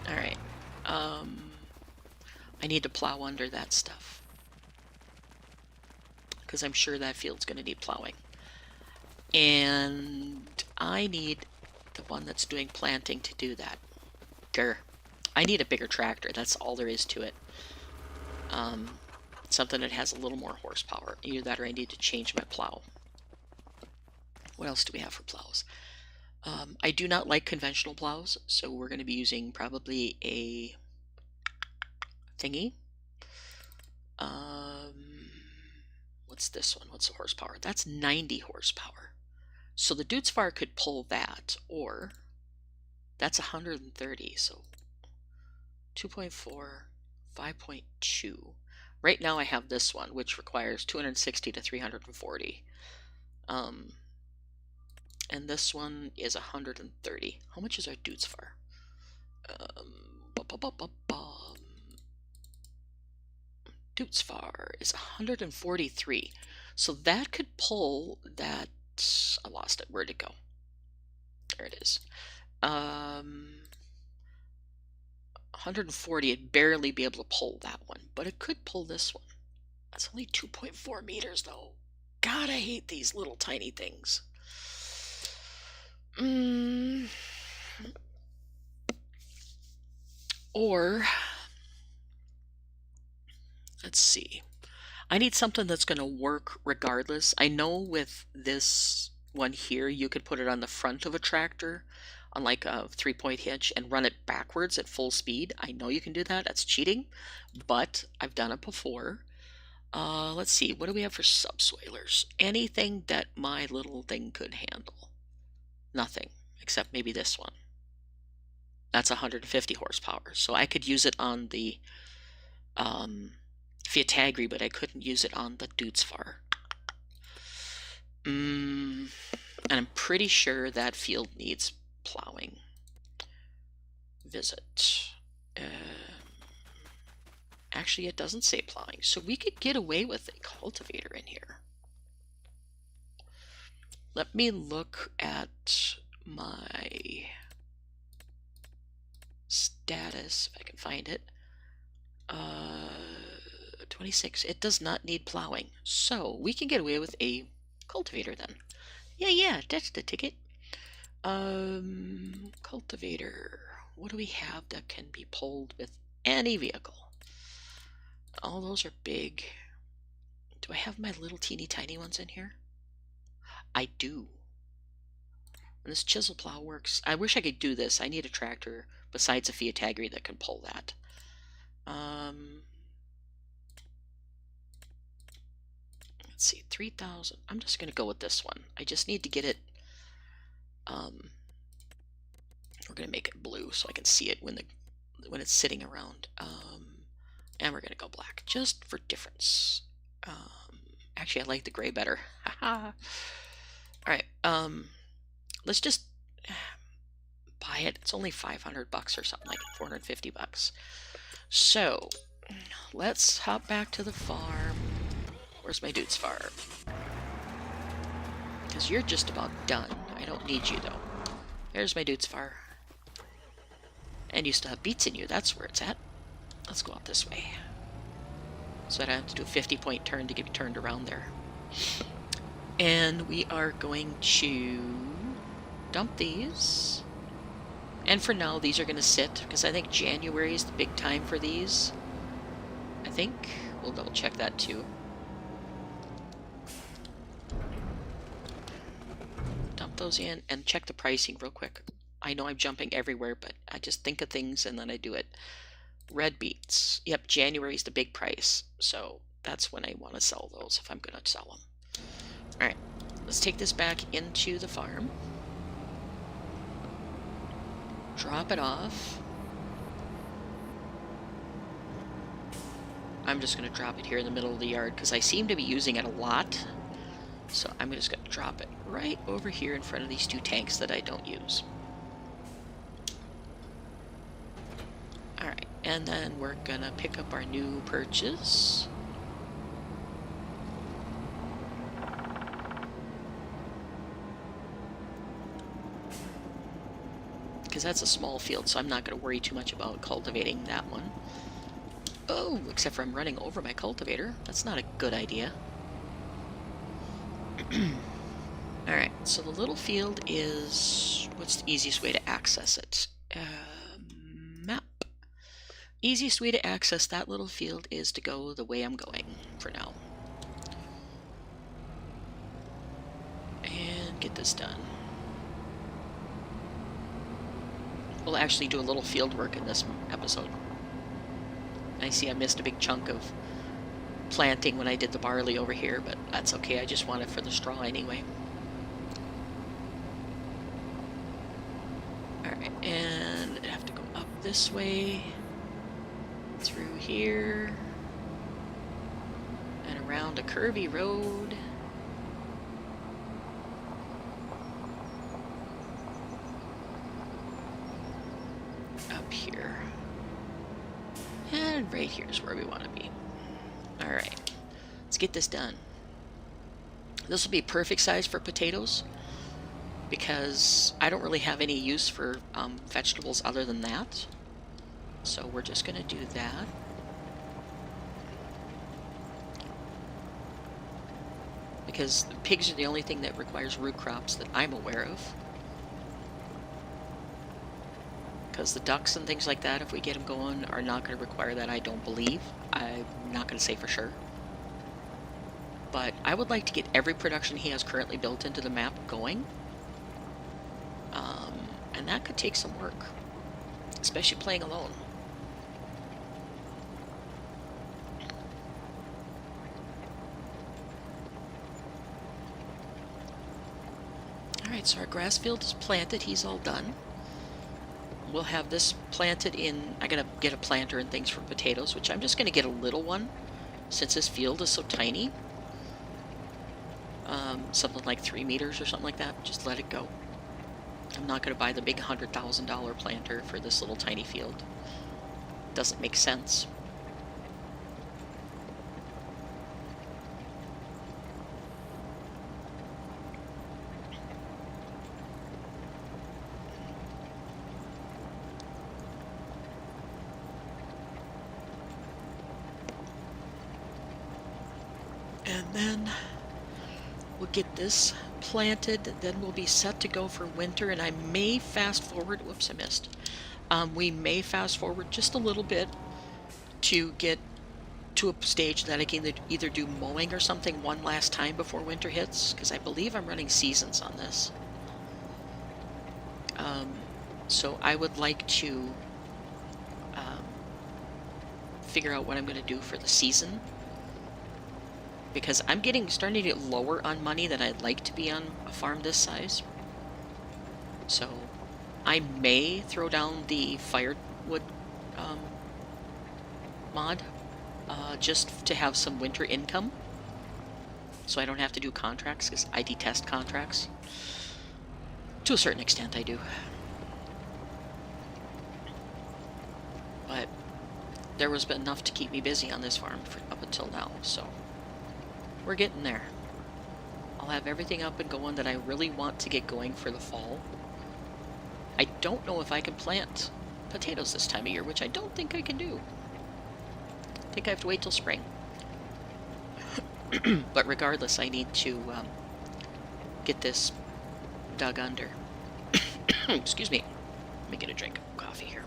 All right. I need to plow under that stuff because I'm sure that field's going to need plowing. And I need the one that's doing planting to do that. Grr. I need a bigger tractor. That's all there is to it. Something that has a little more horsepower. Either that or I need to change my plow. What else do we have for plows? I do not like conventional plows, so we're going to be using probably a thingy. What's this one? What's the horsepower? That's 90 horsepower. So the Dutzfar could pull that, or that's 130, so 2.4, 5.2. Right now I have this one, which requires 260 to 340. And this one is 130. How much is our Dutzfar? Dutzfar is 143. So that could pull that. I lost it. Where'd it go? There it is. 140, it'd barely be able to pull that one, but it could pull this one. That's only 2.4 meters though. God, I hate these little tiny things. Or, let's see. I need something that's going to work regardless. I know with this one here, you could put it on the front of a tractor on like a 3-point hitch and run it backwards at full speed. I know you can do that. That's cheating, but I've done it before. Let's see. What do we have for subsoilers? Anything that my little thing could handle. Nothing, except maybe this one. That's 150 horsepower. So I could use it on the Fiat Agri, but I couldn't use it on the Dutzfar. And I'm pretty sure that field needs plowing. Visit. Actually, it doesn't say plowing, so we could get away with a cultivator in here. Let me look at my status, if I can find it. 26. It does not need plowing, so we can get away with a cultivator then. Yeah, that's the ticket. Cultivator. What do we have that can be pulled with any vehicle? All those are big. Do I have my little teeny tiny ones in here? I do. And this chisel plow works. I wish I could do this. I need a tractor besides a Fiat Agri that can pull that. Let's see, 3,000. I'm just going to go with this one. I just need to get it We're going to make it blue so I can see it when it's sitting around. And we're going to go black just for difference. Actually, I like the gray better. All right. Let's just buy it. It's only $500 or something like it, $450. So let's hop back to the farm. Where's my dude's farm? Because you're just about done. I don't need you though. There's my dude's farm. And you still have beets in you. That's where it's at. Let's go out this way. So I don't have to do a 50-point turn to get me turned around there. And we are going to dump these. And for now, these are going to sit, because I think January is the big time for these. I think. We'll double check that too. Dump those in and check the pricing real quick. I know I'm jumping everywhere, but I just think of things and then I do it. Red beets. Yep, January is the big price. So that's when I want to sell those, if I'm going to sell them. Alright, let's take this back into the farm. Drop it off. I'm just going to drop it here in the middle of the yard because I seem to be using it a lot. So I'm just going to drop it right over here in front of these two tanks that I don't use. Alright, and then we're going to pick up our new purchase. Because that's a small field, so I'm not going to worry too much about cultivating that one. Oh, except for I'm running over my cultivator. That's not a good idea. Alright, so the little field is... What's the easiest way to access it? Map. Easiest way to access that little field is to go the way I'm going for now. And get this done. We'll actually do a little field work in this episode. I see I missed a big chunk of planting when I did the barley over here, but that's okay. I just want it for the straw anyway. Alright, and I have to go up this way, through here, and around a curvy road. Up here. And right here is where we want to be. Alright, let's get this done. This will be perfect size for potatoes because I don't really have any use for vegetables other than that. So we're just going to do that. Because the pigs are the only thing that requires root crops that I'm aware of. Because the ducks and things like that, if we get them going, are not going to require that, I don't believe. I'm not going to say for sure. But I would like to get every production he has currently built into the map going. And that could take some work. Especially playing alone. Alright, so our grass field is planted. He's all done. We'll have this planted in... I'm going to get a planter and things for potatoes, which I'm just going to get a little one, since this field is so tiny. Something like 3 meters or something like that. Just let it go. I'm not going to buy the big $100,000 planter for this little tiny field. Doesn't make sense. And then we'll get this planted, then we'll be set to go for winter, and I may fast forward, whoops, I missed. We may fast forward just a little bit to get to a stage that I can either do mowing or something one last time before winter hits, because I believe I'm running seasons on this. So I would like to figure out what I'm going to do for the season. Because I'm starting to get lower on money than I'd like to be on a farm this size. So I may throw down the firewood mod just to have some winter income, so I don't have to do contracts, because I detest contracts. To a certain extent, I do. But there was enough to keep me busy on this farm up until now, so we're getting there. I'll have everything up and going that I really want to get going for the fall. I don't know if I can plant potatoes this time of year, which I don't think I can do. I think I have to wait till spring. But regardless, I need to get this dug under. Excuse me. Let me get a drink of coffee here.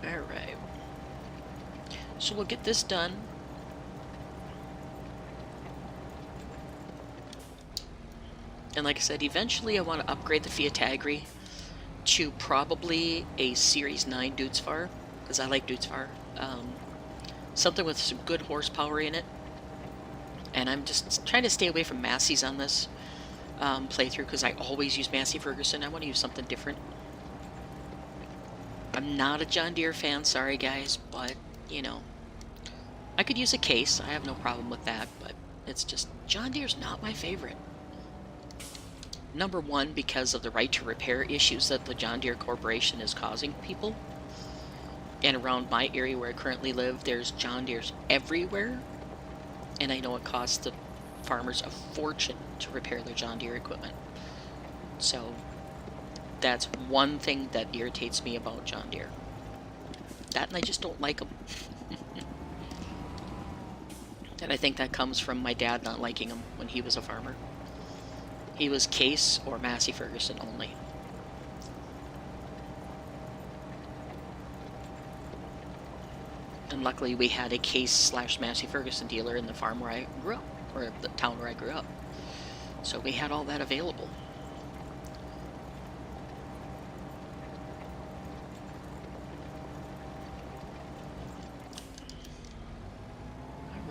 Alright. So we'll get this done. And like I said, eventually I want to upgrade the Fiatagri to probably a Series 9 Dudesfar, because I like Dudesfar. Something with some good horsepower in it. And I'm just trying to stay away from Massey's on this playthrough, because I always use Massey Ferguson. I want to use something different. I'm not a John Deere fan, sorry guys, but, you know, I could use a case. I have no problem with that, but it's just, John Deere's not my favorite. Number one, because of the right to repair issues that the John Deere Corporation is causing people. And around my area where I currently live, there's John Deere's everywhere. And I know it costs the farmers a fortune to repair their John Deere equipment. So that's one thing that irritates me about John Deere. That, and I just don't like them. And I think that comes from my dad not liking them when he was a farmer. He was Case or Massey Ferguson only. And luckily we had a Case / Massey Ferguson dealer in the farm where I grew up, or the town where I grew up. So we had all that available.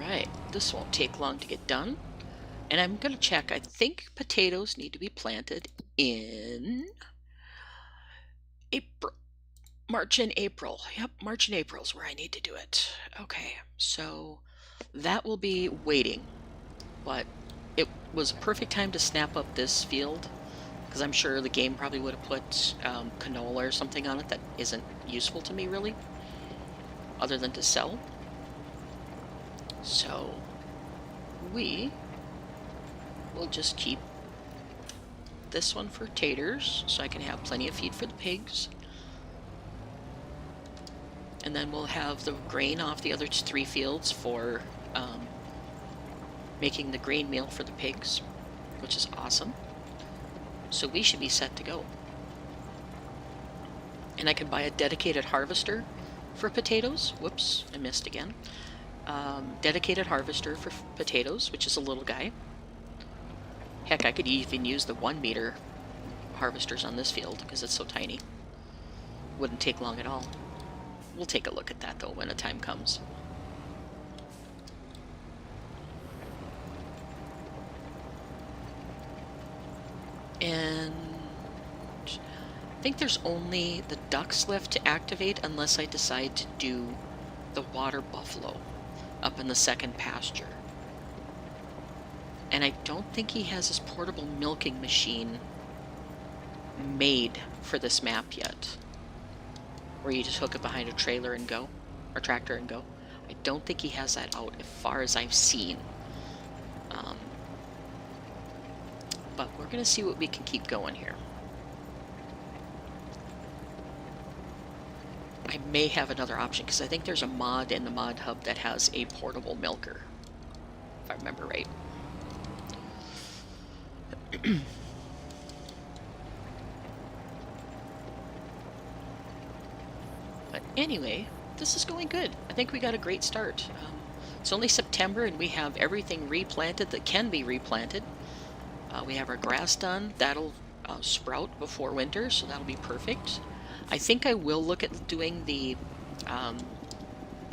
Alright, this won't take long to get done. And I'm going to check. I think potatoes need to be planted in April. March and April. Yep, March and April is where I need to do it. Okay, so that will be waiting. But it was a perfect time to snap up this field, because I'm sure the game probably would have put canola or something on it that isn't useful to me, really, other than to sell. So we we'll just keep this one for taters, so I can have plenty of feed for the pigs. And then we'll have the grain off the other 3 fields for making the grain meal for the pigs, which is awesome. So we should be set to go. And I can buy a dedicated harvester for potatoes. Whoops, I missed again. Dedicated harvester for potatoes, which is a little guy. Heck, I could even use the 1-meter harvesters on this field because it's so tiny. Wouldn't take long at all. We'll take a look at that though when the time comes. And I think there's only the ducks left to activate unless I decide to do the water buffalo up in the second pasture. And I don't think he has his portable milking machine made for this map yet, where you just hook it behind a trailer and go, or tractor and go. I don't think he has that out as far as I've seen. But we're going to see what we can keep going here. I may have another option, because I think there's a mod in the mod hub that has a portable milker, if I remember right. But anyway, this is going good. I think we got a great start. It's only September and we have everything replanted that can be replanted. We have our grass done. That'll sprout before winter, so that'll be perfect. I think I will look at doing the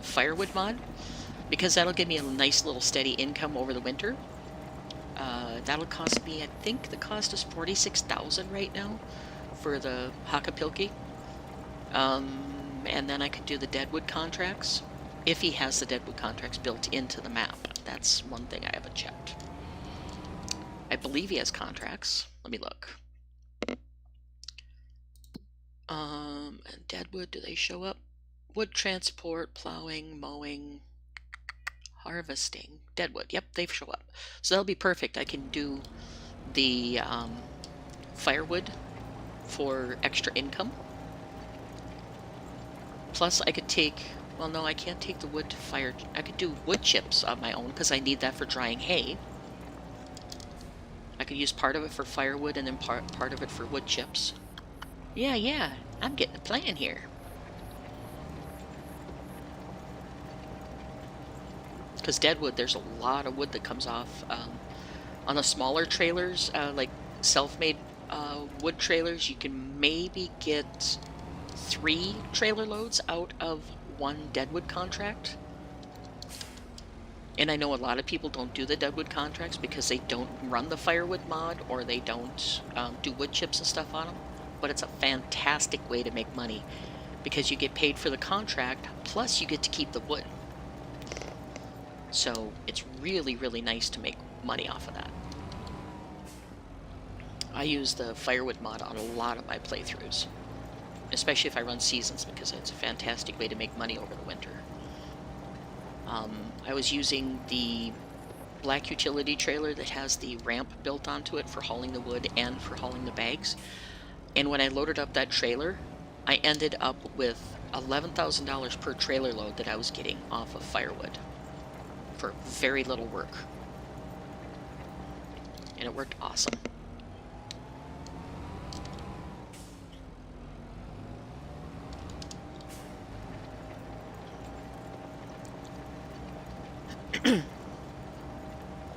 firewood mod, because that'll give me a nice little steady income over the winter. That'll cost me, I think the cost is $46,000 right now for the Hakapilki. And then I could do the Deadwood contracts, if he has the Deadwood contracts built into the map. That's one thing I haven't checked. I believe he has contracts. Let me look. And Deadwood, do they show up? Wood transport, plowing, mowing, harvesting. Deadwood, yep, they show up. So that'll be perfect. I can do the firewood for extra income. Plus I could take, well no, I can't take the wood to fire. I could do wood chips on my own because I need that for drying hay. I could use part of it for firewood and then part of it for wood chips. Yeah, I'm getting a plan here. Because Deadwood, there's a lot of wood that comes off. On the smaller trailers, like self-made wood trailers, you can maybe get 3 trailer loads out of 1 Deadwood contract. And I know a lot of people don't do the Deadwood contracts because they don't run the firewood mod, or they don't do wood chips and stuff on them. But it's a fantastic way to make money because you get paid for the contract, plus you get to keep the wood. So it's really, really nice to make money off of that. I use the firewood mod on a lot of my playthroughs, especially if I run seasons, because it's a fantastic way to make money over the winter. I was using the black utility trailer that has the ramp built onto it for hauling the wood and for hauling the bags. And when I loaded up that trailer, I ended up with $11,000 per trailer load that I was getting off of firewood for very little work. And it worked awesome.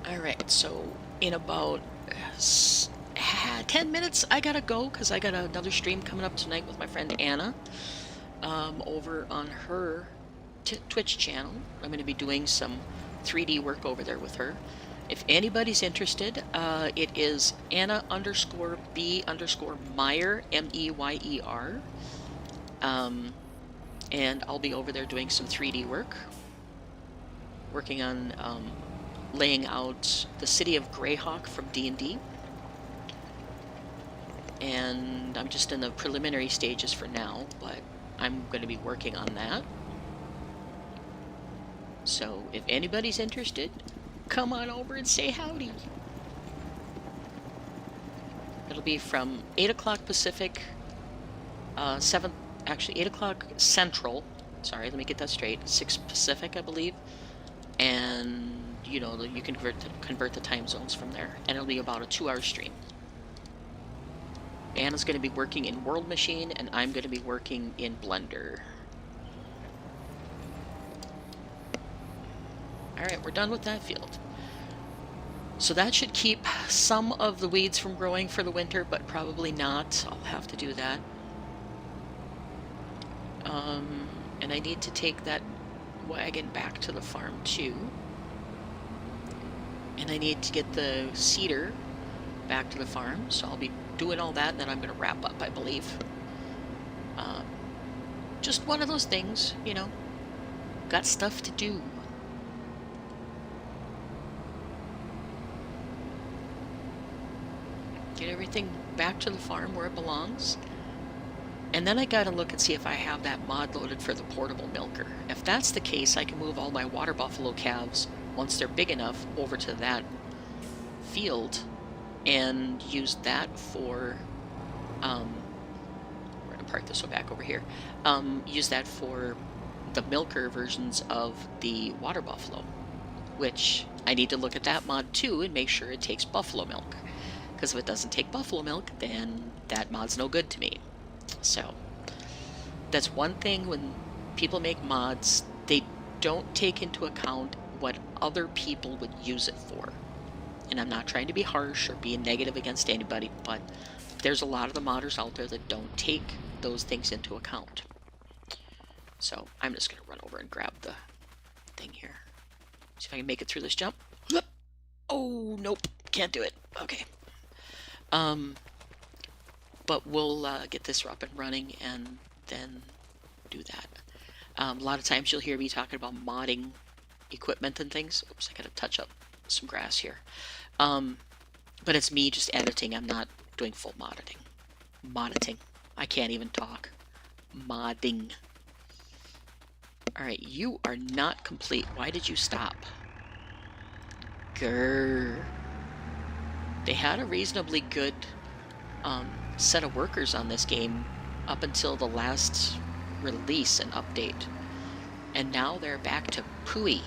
Alright, so in about 10 minutes I gotta go, because I got another stream coming up tonight with my friend Anna over on her Twitch channel. I'm going to be doing some 3D work over there with her. If anybody's interested, it is Anna_B_Meyer, M-E-Y-E-R. And I'll be over there doing some 3D work. Working on laying out the city of Greyhawk from D&D. And I'm just in the preliminary stages for now, but I'm going to be working on that. So if anybody's interested, come on over and say howdy. It'll be from 8 o'clock Pacific, 8 o'clock Central. Sorry, let me get that straight. 6 Pacific, I believe. And, you know, you can convert the time zones from there. And it'll be about a 2-hour stream. Anna's going to be working in World Machine, and I'm going to be working in Blender. Alright, we're done with that field. So that should keep some of the weeds from growing for the winter, but probably not. I'll have to do that. And I need to take that wagon back to the farm too. And I need to get the cedar back to the farm, so I'll be doing all that, and then I'm going to wrap up, I believe. Just one of those things, you know. Got stuff to do. Get everything back to the farm where it belongs. And then I gotta look and see if I have that mod loaded for the portable milker. If that's the case, I can move all my water buffalo calves, once they're big enough, over to that field and use that for, we're gonna park this one back over here, use that for the milker versions of the water buffalo, which I need to look at that mod too and make sure it takes buffalo milk. Because if it doesn't take buffalo milk, then that mod's no good to me. So, that's one thing when people make mods, they don't take into account what other people would use it for. And I'm not trying to be harsh or be negative against anybody, but there's a lot of the modders out there that don't take those things into account. So I'm just going to run over and grab the thing here. See if I can make it through this jump. Oh, nope. Can't do it. Okay. But we'll get this up and running and then do that. A lot of times you'll hear me talking about modding equipment and things. Oops, I gotta touch up some grass here. But it's me just editing. I'm not doing full modding. Modding. I can't even talk. Modding. Alright, you are not complete. Why did you stop? Grrr. They had a reasonably good set of workers on this game up until the last release and update. And now they're back to pooey.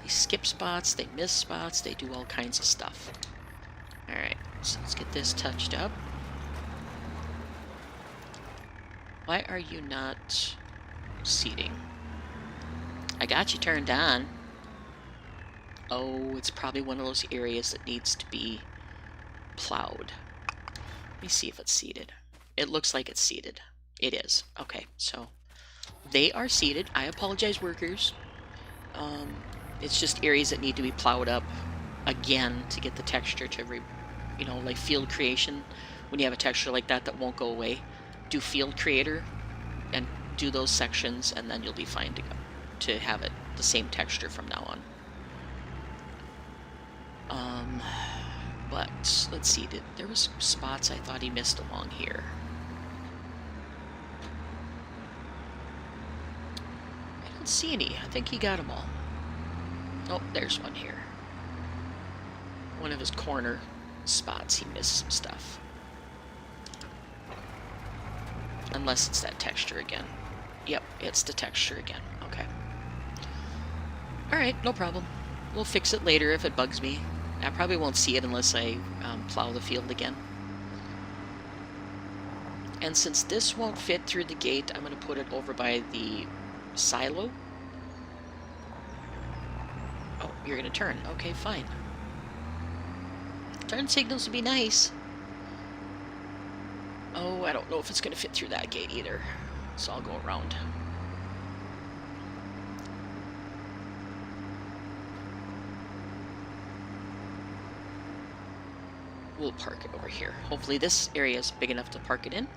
They skip spots, they miss spots, they do all kinds of stuff. Alright, so let's get this touched up. Why are you not seating? I got you turned on. Oh, it's probably one of those areas that needs to be plowed. Let me see if it's seeded. It looks like it's seeded. It is. Okay, so they are seeded. I apologize, workers. It's just areas that need to be plowed up again to get the texture to, you know, like field creation. When you have a texture like that that won't go away, do field creator and do those sections, and then you'll be fine to go to have it the same texture from now on. But let's see. There was some spots I thought he missed along here. I don't see any. I think he got them all. Oh, there's one here. One of his corner spots, he missed some stuff. Unless it's that texture again. Yep, it's the texture again. Okay. Alright, no problem. We'll fix it later if it bugs me. I probably won't see it unless I plow the field again. And since this won't fit through the gate, I'm going to put it over by the silo. Oh, you're going to turn. Okay, fine. Turn signals would be nice. Oh, I don't know if it's going to fit through that gate either. So I'll go around. We'll park it over here. Hopefully this area is big enough to park it in.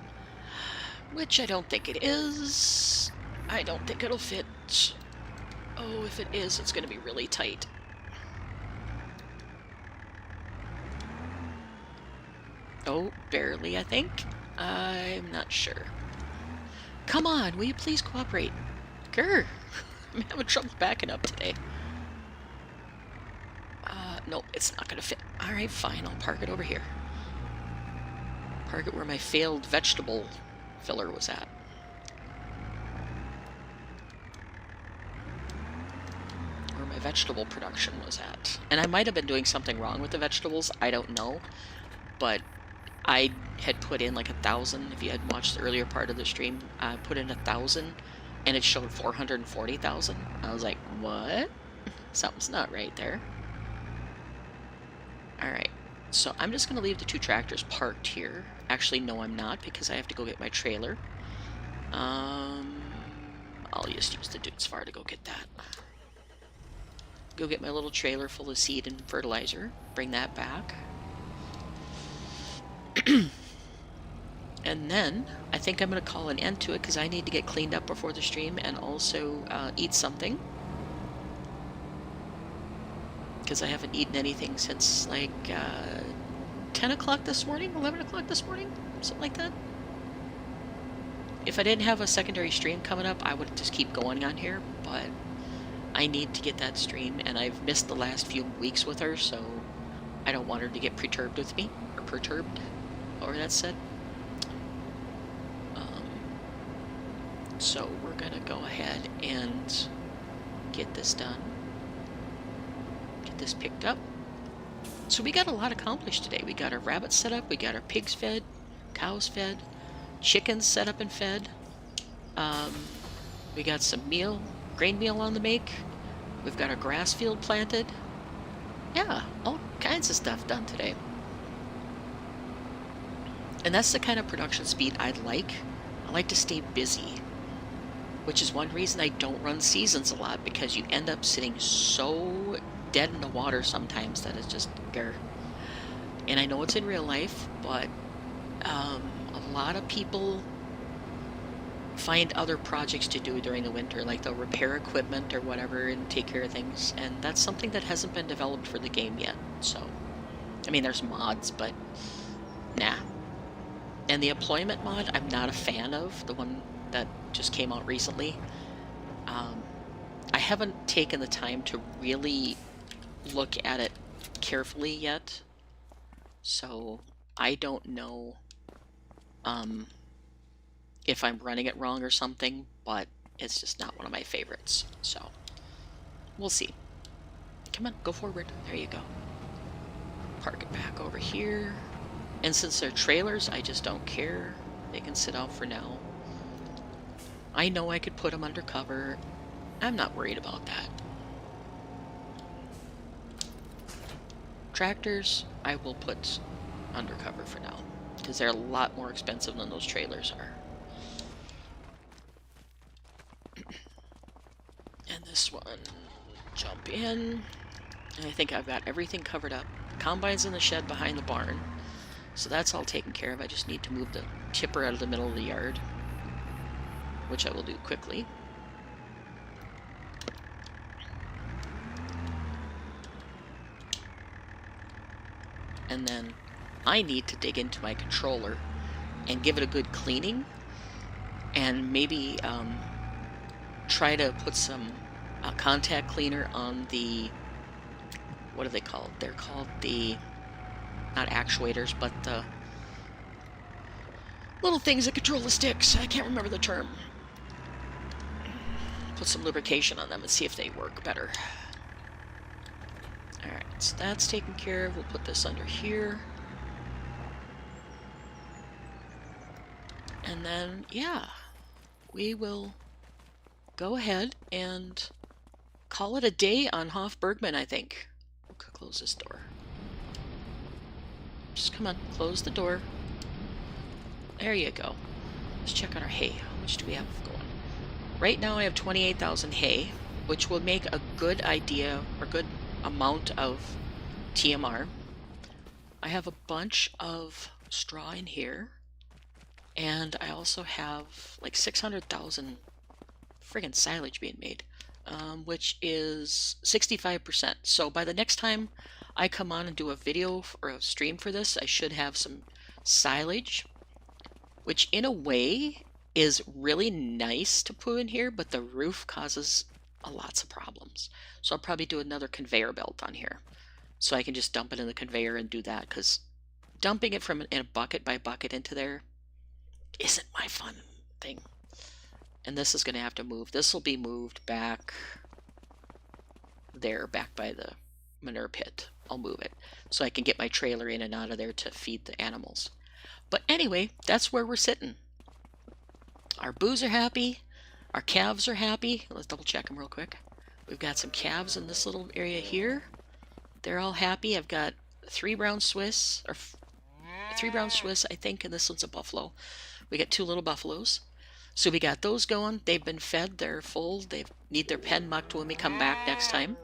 Which I don't think it is. I don't think it'll fit. Oh, if it is, it's going to be really tight. Oh, barely, I think. I'm not sure. Come on, will you please cooperate? Grr! I'm having trouble backing up today. Nope, it's not going to fit. Alright, fine, I'll park it over here. Park it where my failed vegetable filler was at. Where my vegetable production was at. And I might have been doing something wrong with the vegetables, I don't know. But I had put in like 1,000, if you had watched the earlier part of the stream, I put in 1,000 and it showed 440,000. I was like, what? Something's not right there. Alright, so I'm just going to leave the two tractors parked here. Actually, no, I'm not, because I have to go get my trailer. I'll just use the dude's far to go get that. Go get my little trailer full of seed and fertilizer. Bring that back. And then, I think I'm going to call an end to it, because I need to get cleaned up before the stream and also eat something. Because I haven't eaten anything since like 10 o'clock this morning, 11 o'clock this morning, something like that. If I didn't have a secondary stream coming up, I would just keep going on here, but I need to get that stream, and I've missed the last few weeks with her, so I don't want her to get perturbed with me, or perturbed, or that's said. So we're gonna go ahead and get this done. This picked up. So we got a lot accomplished today. We got our rabbits set up, we got our pigs fed, cows fed, chickens set up and fed. We got some meal, grain meal on the make. We've got our grass field planted. Yeah, all kinds of stuff done today. And that's the kind of production speed I like. I like to stay busy, which is one reason I don't run seasons a lot, because you end up sitting so dead in the water sometimes that it's just grr. And I know it's in real life, but a lot of people find other projects to do during the winter, like they'll repair equipment or whatever and take care of things, and that's something that hasn't been developed for the game yet. So, I mean, there's mods, but nah. And the employment mod, I'm not a fan of, the one that just came out recently. I haven't taken the time to really look at it carefully yet, so I don't know if I'm running it wrong or something, but it's just not one of my favorites, so we'll see. Come on, go forward. There you go. Park it back over here. And since they're trailers, I just don't care. They can sit out for now. I know I could put them undercover. I'm not worried about that. Tractors, I will put undercover for now, because they're a lot more expensive than those trailers are. And this one, jump in. And I think I've got everything covered up. Combine's in the shed behind the barn, so that's all taken care of. I just need to move the tipper out of the middle of the yard, which I will do quickly. And then I need to dig into my controller and give it a good cleaning, and maybe try to put some contact cleaner on the, what are they called? They're called the, not actuators, but the little things that control the sticks. I can't remember the term. Put some lubrication on them and see if they work better. Alright, so that's taken care of. We'll put this under here. And then, yeah, we will go ahead and call it a day on Hof Bergmann, I think. We'll close this door. Just come on, close the door. There you go. Let's check on our hay. How much do we have going? Right now I have 28,000 hay, which will make a good idea, or good amount of TMR. I have a bunch of straw in here, and I also have like 600,000 friggin' silage being made, which is 65%. So by the next time I come on and do a video or a stream for this, I should have some silage, which in a way is really nice to put in here, but the roof causes lots of problems. So I'll probably do another conveyor belt on here, so I can just dump it in the conveyor and do that, because dumping it from in a bucket by bucket into there isn't my fun thing. And this is going to have to move. This will be moved back there, back by the manure pit. I'll move it so I can get my trailer in and out of there to feed the animals. But anyway, that's where we're sitting. Our boos are happy. Our calves are happy. Let's double check them real quick. We've got some calves in this little area here. They're all happy. I've got 3 brown Swiss, or 3 brown Swiss, I think, and this one's a buffalo. We got 2 little buffaloes. So we got those going. They've been fed. They're full. They need their pen mucked when we come back next time.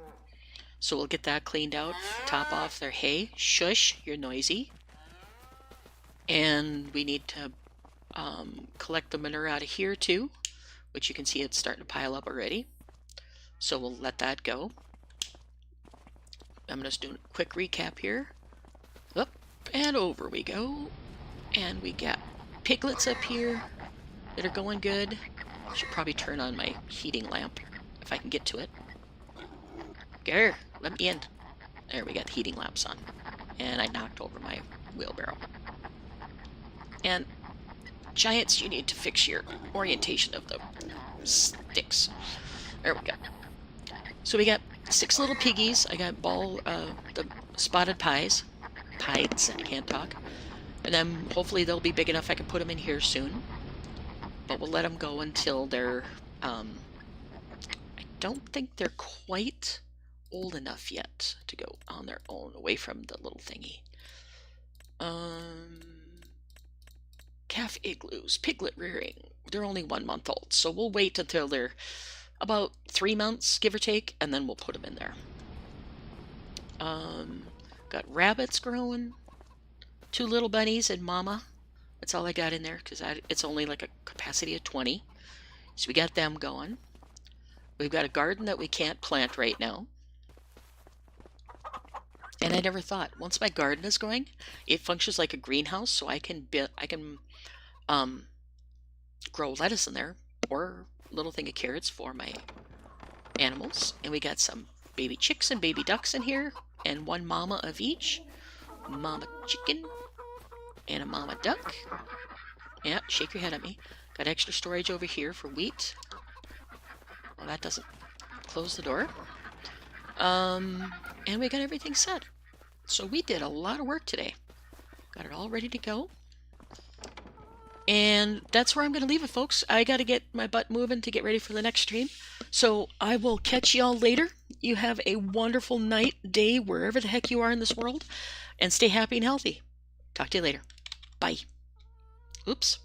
So we'll get that cleaned out, top off their hay. Shush, you're noisy. And we need to collect the manure out of here too, which you can see it's starting to pile up already. So we'll let that go. I'm just doing a quick recap here. Up and over we go. And we got piglets up here that are going good. I should probably turn on my heating lamp if I can get to it. Grr, let me in. There, we got heating lamps on. And I knocked over my wheelbarrow. And giants, you need to fix your orientation of the sticks. There we go. So we got 6 little piggies. I got the spotted pies. Pies, I can't talk. And then hopefully they'll be big enough I can put them in here soon. But we'll let them go until they're, I don't think they're quite old enough yet to go on their own away from the little thingy. calf igloos, piglet rearing. They're only 1 month old, so we'll wait until they're about 3 months, give or take, and then we'll put them in there. Got rabbits growing, 2 little bunnies and mama. That's all I got in there because it's only like a capacity of 20. So we got them going. We've got a garden that we can't plant right now. And I never thought, once my garden is going, it functions like a greenhouse, so I can grow lettuce in there or a little thing of carrots for my animals. And we got some baby chicks and baby ducks in here, and 1 mama of each. Mama chicken and a mama duck. Yeah, shake your head at me. Got extra storage over here for wheat. Well, that doesn't close the door. And we got everything set. So we did a lot of work today. Got it all ready to go. And that's where I'm going to leave it, folks. I got to get my butt moving to get ready for the next stream. So I will catch y'all later. You have a wonderful night, day, wherever the heck you are in this world. And stay happy and healthy. Talk to you later. Bye. Oops.